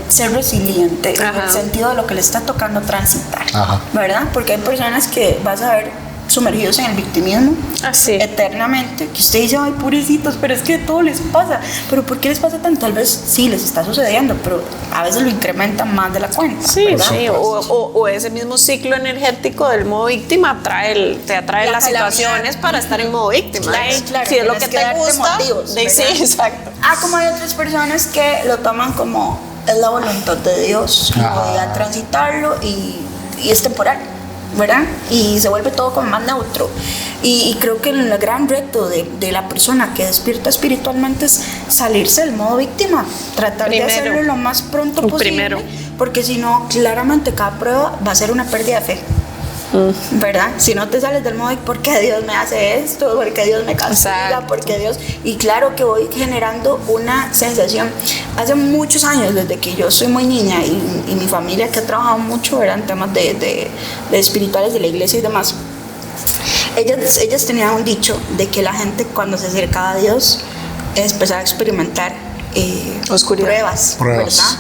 ser resiliente en Ajá. el sentido de lo que le está tocando transitar, Ajá. ¿verdad? Porque hay personas que vas a ver sumergidos en el victimismo Así. eternamente, que usted dice, ay, pobrecitos, pero es que todo les pasa. ¿Pero por qué les pasa tanto? Tal vez sí les está sucediendo, pero a veces lo incrementan más de la cuenta. Sí, ¿verdad? sí, o ese mismo ciclo energético del modo víctima te atrae La las calamidad. situaciones para estar en modo víctima. Claro, Si es lo tienes que que te darte gusta, motivos, sí, ¿verdad? exacto. Como hay otras personas que lo toman como es la voluntad de Dios, y voy a transitarlo y es temporal, ¿verdad? Y se vuelve todo como más neutro. Y creo que el gran reto de la persona que despierta espiritualmente es salirse del modo víctima, tratar de hacerlo lo más pronto posible, porque si no, claramente cada prueba va a ser una pérdida de fe. ¿Verdad? Si no te sales del modo de ¿por qué Dios me hace esto? ¿Por qué Dios me castiga? Exacto. ¿Por qué Dios? Y claro que voy generando una sensación. Hace muchos años, desde que yo soy muy niña y mi familia que ha trabajado mucho, ¿verdad? En temas de espirituales de la iglesia y demás, ellas tenían un dicho de que la gente cuando se acercaba a Dios empezaba a experimentar Oscuridad. pruebas, Ajá.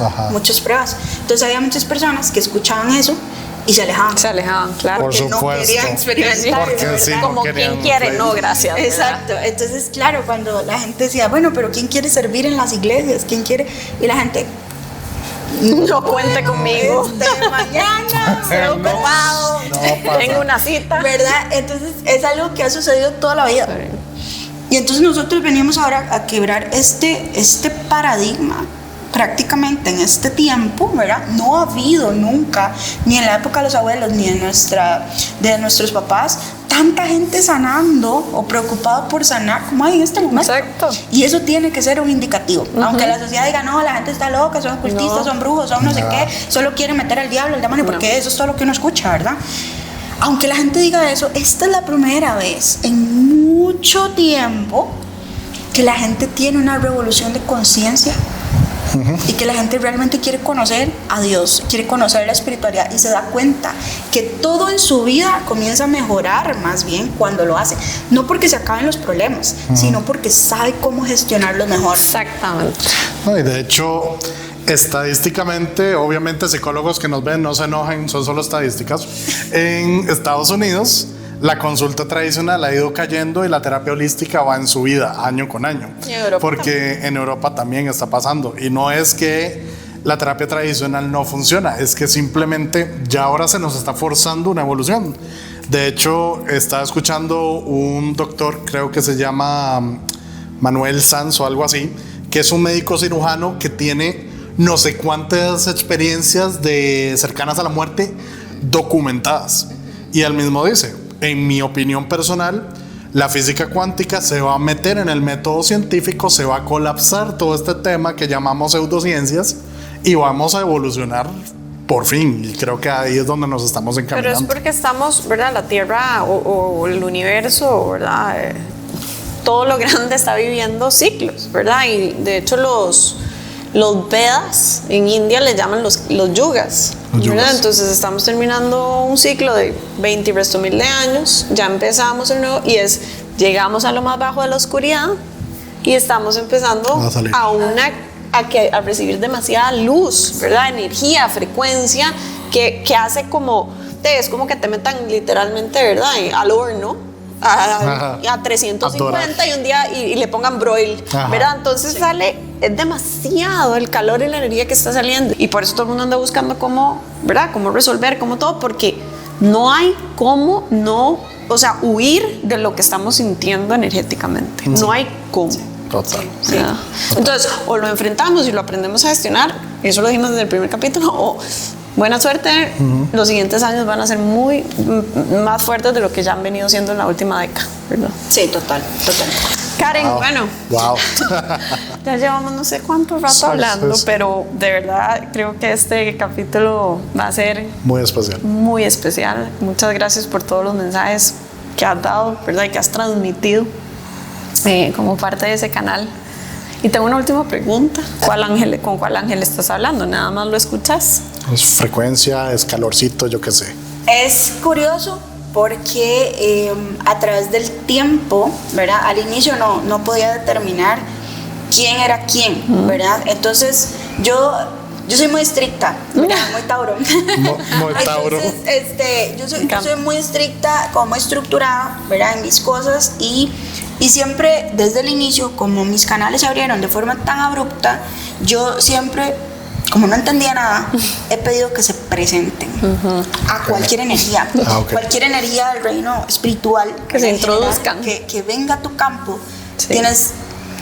¿verdad? Muchas pruebas. Entonces había muchas personas que escuchaban eso y se alejaban. Se alejaban, claro. Por Porque no supuesto. querían experimentar, Porque ¿verdad? sí, no Como querían quien quiere, pleito. no, gracias. ¿verdad? Exacto, entonces claro, cuando la gente decía, bueno, pero ¿quién quiere servir en las iglesias? ¿Quién quiere? Y la gente, No cuente conmigo. mañana, me he No, ocupado, no pasa. Tengo una cita. ¿verdad? Entonces es algo que ha sucedido toda la vida. Y entonces nosotros venimos ahora a quebrar este paradigma prácticamente en este tiempo, ¿verdad? No ha habido nunca, ni en la época de los abuelos, ni de nuestros papás, tanta gente sanando o preocupada por sanar como hay en este momento. Exacto. Y eso tiene que ser un indicativo. Aunque la sociedad diga, no, la gente está loca, son ocultistas, son brujos, son no sé qué, solo quieren meter al diablo, al demonio, porque eso es todo lo que uno escucha, ¿verdad? Aunque la gente diga eso, esta es la primera vez en mucho tiempo que la gente tiene una revolución de conciencia y que la gente realmente quiere conocer a Dios, quiere conocer la espiritualidad y se da cuenta que todo en su vida comienza a mejorar más bien cuando lo hace. No porque se acaben los problemas, sino porque sabe cómo gestionarlos mejor. Exactamente. No, y de hecho, estadísticamente, obviamente psicólogos que nos ven no se enojen, son solo estadísticas. En Estados Unidos, la consulta tradicional ha ido cayendo y la terapia holística va en subida año con año. Y en Europa porque en Europa también está pasando. Y no es que la terapia tradicional no funciona, es que simplemente ya ahora se nos está forzando una evolución. De hecho, estaba escuchando un doctor, creo que se llama Manuel Sanz o algo así, que es un médico cirujano que tiene no sé cuántas experiencias cercanas a la muerte documentadas. Y él mismo dice, en mi opinión personal, la física cuántica se va a meter en el método científico, se va a colapsar todo este tema que llamamos pseudociencias y vamos a evolucionar por fin. Y creo que ahí es donde nos estamos Pero encaminando. es porque estamos, ¿verdad? La Tierra o el universo, ¿verdad? Todo lo grande está viviendo ciclos, ¿verdad? Y de hecho los Vedas en India le llaman los yugas, ¿verdad? Entonces estamos terminando un ciclo de 20 y resto mil de años, ya empezamos el nuevo y llegamos a lo más bajo de la oscuridad y estamos empezando A salir. a a recibir demasiada luz, ¿verdad? Energía, frecuencia, que hace como, es como que te metan literalmente, ¿verdad? Al horno. A 350 y un día y le pongan broil, ¿verdad? Entonces es demasiado el calor y la energía que está saliendo, y por eso todo el mundo anda buscando cómo, ¿verdad? Cómo resolver, cómo todo, porque no hay cómo no, o sea, huir de lo que estamos sintiendo energéticamente. No hay cómo. Total. Sí. Entonces, o lo enfrentamos y lo aprendemos a gestionar, eso lo dijimos desde el primer capítulo, o buena suerte, los siguientes años van a ser muy más fuertes de lo que ya han venido siendo en la última década, ¿verdad? Sí, total. Karen, bueno, Wow. ya llevamos no sé cuánto rato hablando, pero de verdad creo que este capítulo va a ser Muy especial. muy especial. Muchas gracias por todos los mensajes que has dado, ¿verdad? Y que has transmitido como parte de ese canal. Y tengo una última pregunta. ¿Con cuál ángel estás hablando? ¿Nada más lo escuchas? Es frecuencia, es calorcito, yo qué sé. Es curioso porque a través del tiempo, ¿verdad? Al inicio no podía determinar quién era quién, ¿verdad? Entonces yo soy muy estricta, ¿verdad? Muy Tauro. Muy Tauro. Entonces, yo soy muy estricta, como muy estructurada, ¿verdad? En mis cosas, y siempre desde el inicio, como mis canales se abrieron de forma tan abrupta, yo siempre, como no entendía nada, he pedido que se presenten a cualquier energía, cualquier energía del reino espiritual que se introduzcan, que venga a tu campo. Tienes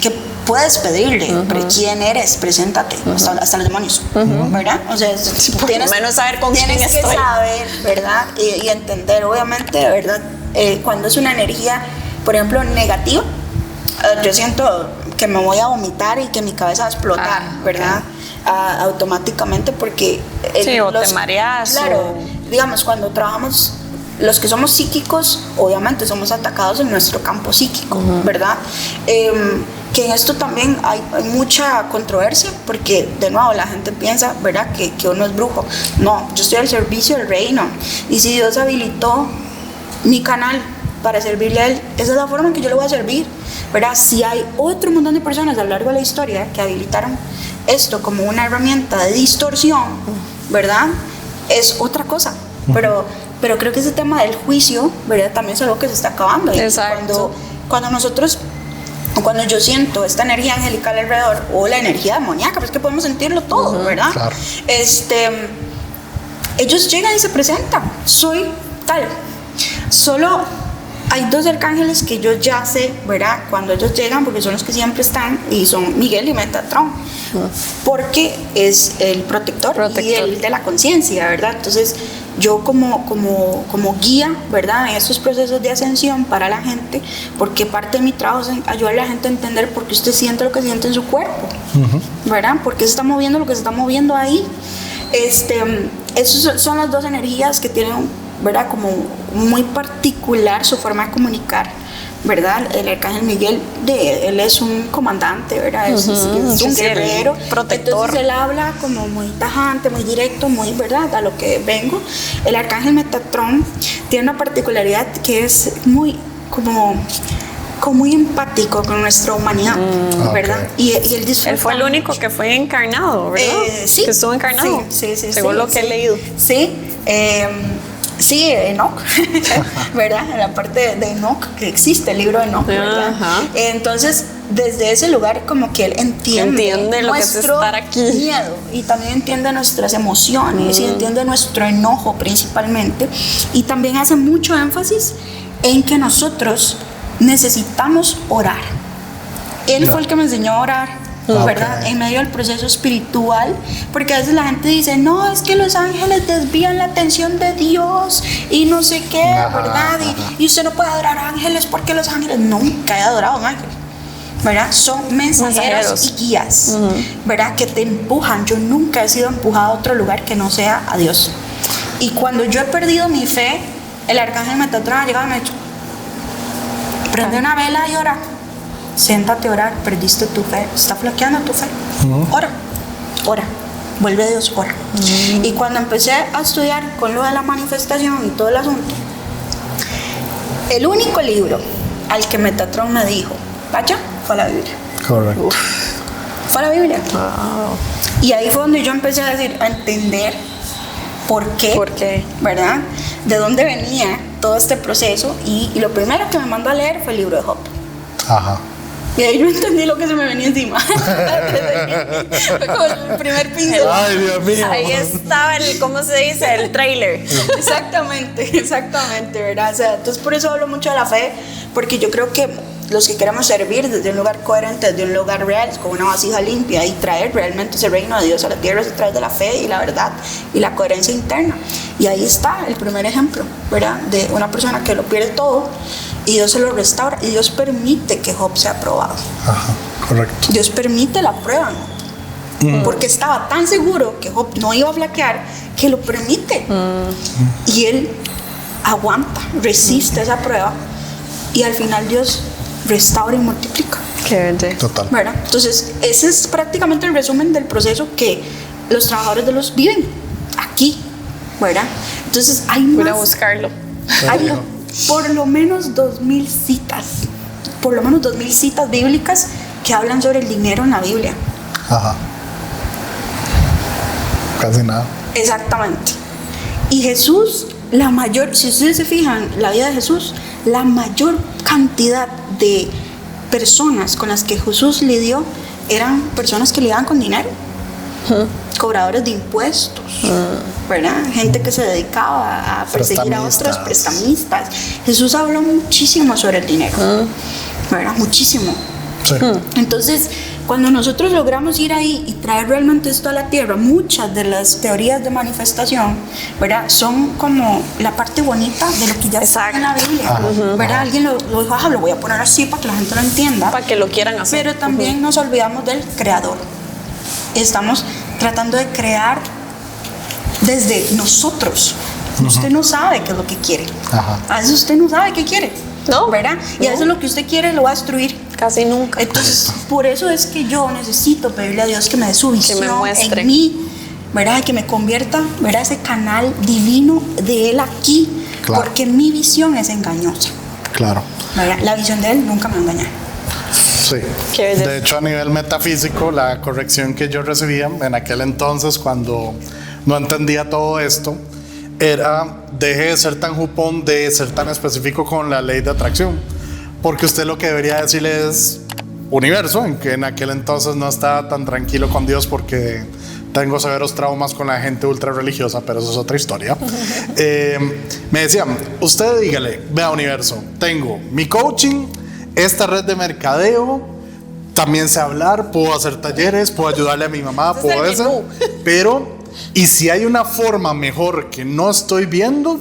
que puedes pedirle, ¿quién eres? Preséntate, hasta los demonios, ¿verdad? O sea, por lo menos saber con quién estoy. Tienes que saber, ¿verdad? Y entender, obviamente, ¿verdad? Cuando es una energía, por ejemplo, negativa, yo siento que me voy a vomitar y que mi cabeza va a explotar, ¿verdad? Automáticamente, porque o te mareas. Claro, digamos, cuando trabajamos, los que somos psíquicos, obviamente somos atacados en nuestro campo psíquico, ¿verdad? Que en esto también hay mucha controversia, porque de nuevo la gente piensa, ¿verdad?, que uno es brujo. No, yo estoy al servicio del reino, y si Dios habilitó mi canal para servirle a Él, esa es la forma en que yo le voy a servir, ¿verdad? Si hay otro montón de personas a lo largo de la historia que habilitaron esto como una herramienta de distorsión, ¿verdad?, es otra cosa, pero creo que ese tema del juicio, ¿verdad?, también es algo que se está acabando. Exacto. Cuando yo siento esta energía angelical alrededor, o la energía demoníaca, pues que podemos sentirlo todo, ¿verdad? Claro. Ellos llegan y se presentan, soy tal. Solo hay dos arcángeles que yo ya sé, ¿verdad?, cuando ellos llegan, porque son los que siempre están, y son Miguel y Metatron, porque es el protector y el de la conciencia, ¿verdad? Entonces yo como guía, ¿verdad?, en estos procesos de ascensión para la gente, porque parte de mi trabajo es ayudarle a la gente a entender por qué usted siente lo que siente en su cuerpo, ¿verdad?, por qué se está moviendo lo que se está moviendo ahí. Esas son las dos energías que tienen, ¿verdad?, como muy particular su forma de comunicar, ¿verdad? El arcángel Miguel, él es un comandante, ¿verdad? Es un guerrero, protector. Entonces él habla como muy tajante, muy directo, muy, ¿verdad?, a lo que vengo. El arcángel Metatron tiene una particularidad que es muy como muy empático con nuestra humanidad, ¿verdad? Y él disfruta. Él fue el único que fue encarnado, ¿verdad? Sí. Que estuvo encarnado. Sí. Según lo que he leído. Sí. Sí, Enoch, ¿verdad? En la parte de Enoch, que existe el libro de Enoch, ¿verdad? Entonces, desde ese lugar, como que él entiende lo que es estar aquí, miedo, y también entiende nuestras emociones, y entiende nuestro enojo principalmente, y también hace mucho énfasis en que nosotros necesitamos orar. Él fue el que me enseñó a orar, ¿verdad? En medio del proceso espiritual, porque a veces la gente dice, no, es que los ángeles desvían la atención de Dios y no sé qué, ¿verdad? Y usted no puede adorar ángeles porque los ángeles, nunca he adorado a un ángel, ¿verdad? Son mensajeros y guías, ¿verdad?, que te empujan. Yo nunca he sido empujada a otro lugar que no sea a Dios. Y cuando yo he perdido mi fe, el arcángel Metatron ha llegado y me ha dicho, prende una vela y ora. Siéntate a orar, perdiste tu fe, está flaqueando tu fe. Ora, vuelve a Dios, ora. Y cuando empecé a estudiar con lo de la manifestación y todo el asunto, el único libro al que Metatron me dijo, vaya, fue la Biblia. Correcto. fue a la Biblia. Y ahí fue donde yo empecé a entender por qué, ¿verdad? De dónde venía todo este proceso. Y lo primero que me mandó a leer fue el libro de Job. Ajá. Y ahí yo entendí lo que se me venía encima. Fue como el primer pincel. Ay, Dios mío. Ahí estaba ¿cómo se dice? El trailer. Exactamente, ¿verdad? O sea, entonces por eso hablo mucho de la fe, porque yo creo que los que queremos servir desde un lugar coherente, desde un lugar real, con una vasija limpia y traer realmente ese reino de Dios a la tierra es a través de la fe y la verdad y la coherencia interna. Y ahí está el primer ejemplo, ¿verdad? De una persona que lo pierde todo y Dios se lo restaura y Dios permite que Job sea probado. Ajá, correcto. Dios permite la prueba, porque estaba tan seguro que Job no iba a flaquear que lo permite. Y él aguanta, resiste esa prueba y al final Dios restaura y multiplica. Qué belleza. Total. ¿Verdad? Entonces, ese es prácticamente el resumen del proceso que los trabajadores de los viven aquí, ¿verdad? Entonces, hay Voy a más. buscarlo. Hay por lo menos 2000 citas, por lo menos 2000 citas bíblicas que hablan sobre el dinero en la Biblia. Ajá. Casi nada. Exactamente. Y Jesús, si ustedes se fijan, la vida de Jesús, la mayor cantidad de personas con las que Jesús lidió eran personas que lidiaban con dinero, cobradores de impuestos, ¿verdad? Gente que se dedicaba a perseguir a otros, prestamistas. Jesús habló muchísimo sobre el dinero, ¿verdad? Muchísimo. Sí. Entonces, cuando nosotros logramos ir ahí y traer realmente esto a la tierra, muchas de las teorías de manifestación, ¿verdad? Son como la parte bonita de lo que ya está en la Biblia, ¿verdad? Alguien lo dijo, lo voy a poner así para que la gente lo entienda. Para que lo quieran hacer. Pero también nos olvidamos del creador. Estamos tratando de crear desde nosotros. Usted no sabe qué es lo que quiere. A veces usted no sabe qué quiere. No, ¿verdad? Y a veces lo que usted quiere lo va a destruir. Casi nunca. Entonces, por eso es que yo necesito pedirle a Dios que me dé su visión, que me muestre en mí, ¿verdad? Que me convierta, ¿verdad? Ese canal divino de Él aquí, claro. Porque mi visión es engañosa. Claro. ¿Verdad? La visión de Él nunca me va a engañar. Sí. De hecho, a nivel metafísico, la corrección que yo recibía en aquel entonces, cuando no entendía todo esto, era: deje de ser tan jupón, de ser tan específico con la ley de atracción, porque usted lo que debería decirle es universo, en que en aquel entonces no estaba tan tranquilo con Dios porque tengo severos traumas con la gente ultra religiosa, pero eso es otra historia. Me decían, usted dígale, vea universo, tengo mi coaching, esta red de mercadeo, también sé hablar, puedo hacer talleres, puedo ayudarle a mi mamá, puedo eso, pero y si hay una forma mejor que no estoy viendo,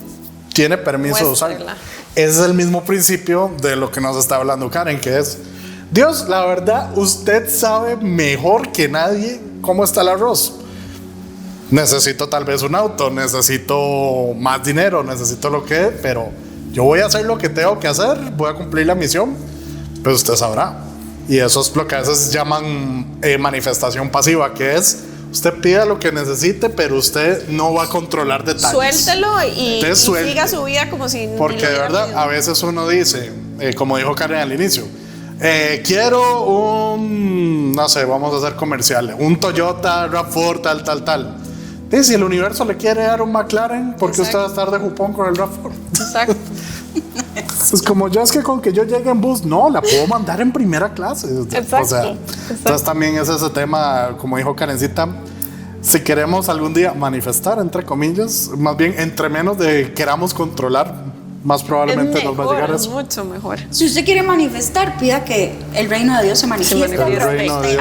tiene permiso de usarla. Ese es el mismo principio de lo que nos está hablando Karen, que es: Dios, la verdad, usted sabe mejor que nadie cómo está el arroz. Necesito tal vez un auto, necesito más dinero, necesito lo que, pero yo voy a hacer lo que tengo que hacer, voy a cumplir la misión, pues usted sabrá. Y eso es lo que a veces llaman manifestación pasiva, que es: usted pida lo que necesite, pero usted no va a controlar detalles. Suéltelo y siga su vida como si... Porque de verdad, a veces uno dice, como dijo Karen al inicio, quiero un, no sé, vamos a hacer comerciales, un Toyota RAV4 tal. Y si el universo le quiere dar un McLaren, ¿por qué usted va a estar de jupón con el RAV4? Exacto. Es como yo, es que con que yo llegue en bus, no, la puedo mandar en primera clase. Exacto. O sea, entonces también es ese tema, como dijo Karencita, si queremos algún día manifestar, entre comillas, más bien entre menos de queramos controlar, más probablemente nos va a llegar eso. Es mucho mejor. Si usted quiere manifestar, pida que el reino de Dios se manifieste.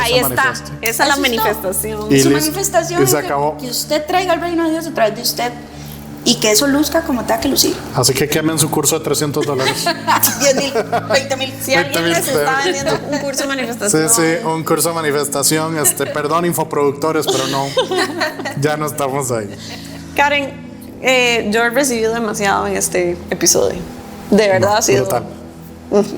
Ahí está, esa es la manifestación. Su manifestación es que usted traiga el reino de Dios a través de usted y que eso luzca como tenga que lucir. Así que quemen su curso de $300. 10,000, 20,000. Si alguien les está vendiendo un curso de manifestación. Sí, un curso de manifestación. Perdón, infoproductores, pero no, ya no estamos ahí. Karen, yo he recibido demasiado en este episodio. De verdad ha sido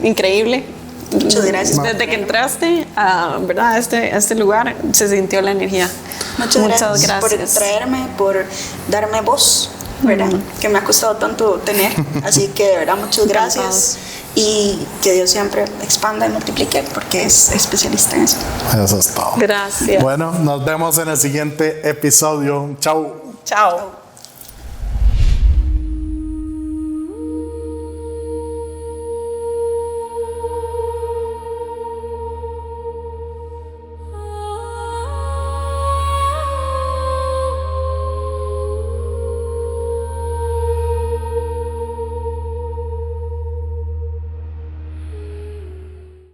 increíble. Muchas gracias. Desde que entraste a este lugar, se sintió la energía. Muchas gracias por traerme, por darme voz, ¿verdad? Que me ha costado tanto tener. Así que de verdad muchas gracias y que Dios siempre expanda y multiplique porque es especialista en eso. Eso es todo. Gracias. Bueno, nos vemos en el siguiente episodio. Chao. Chao.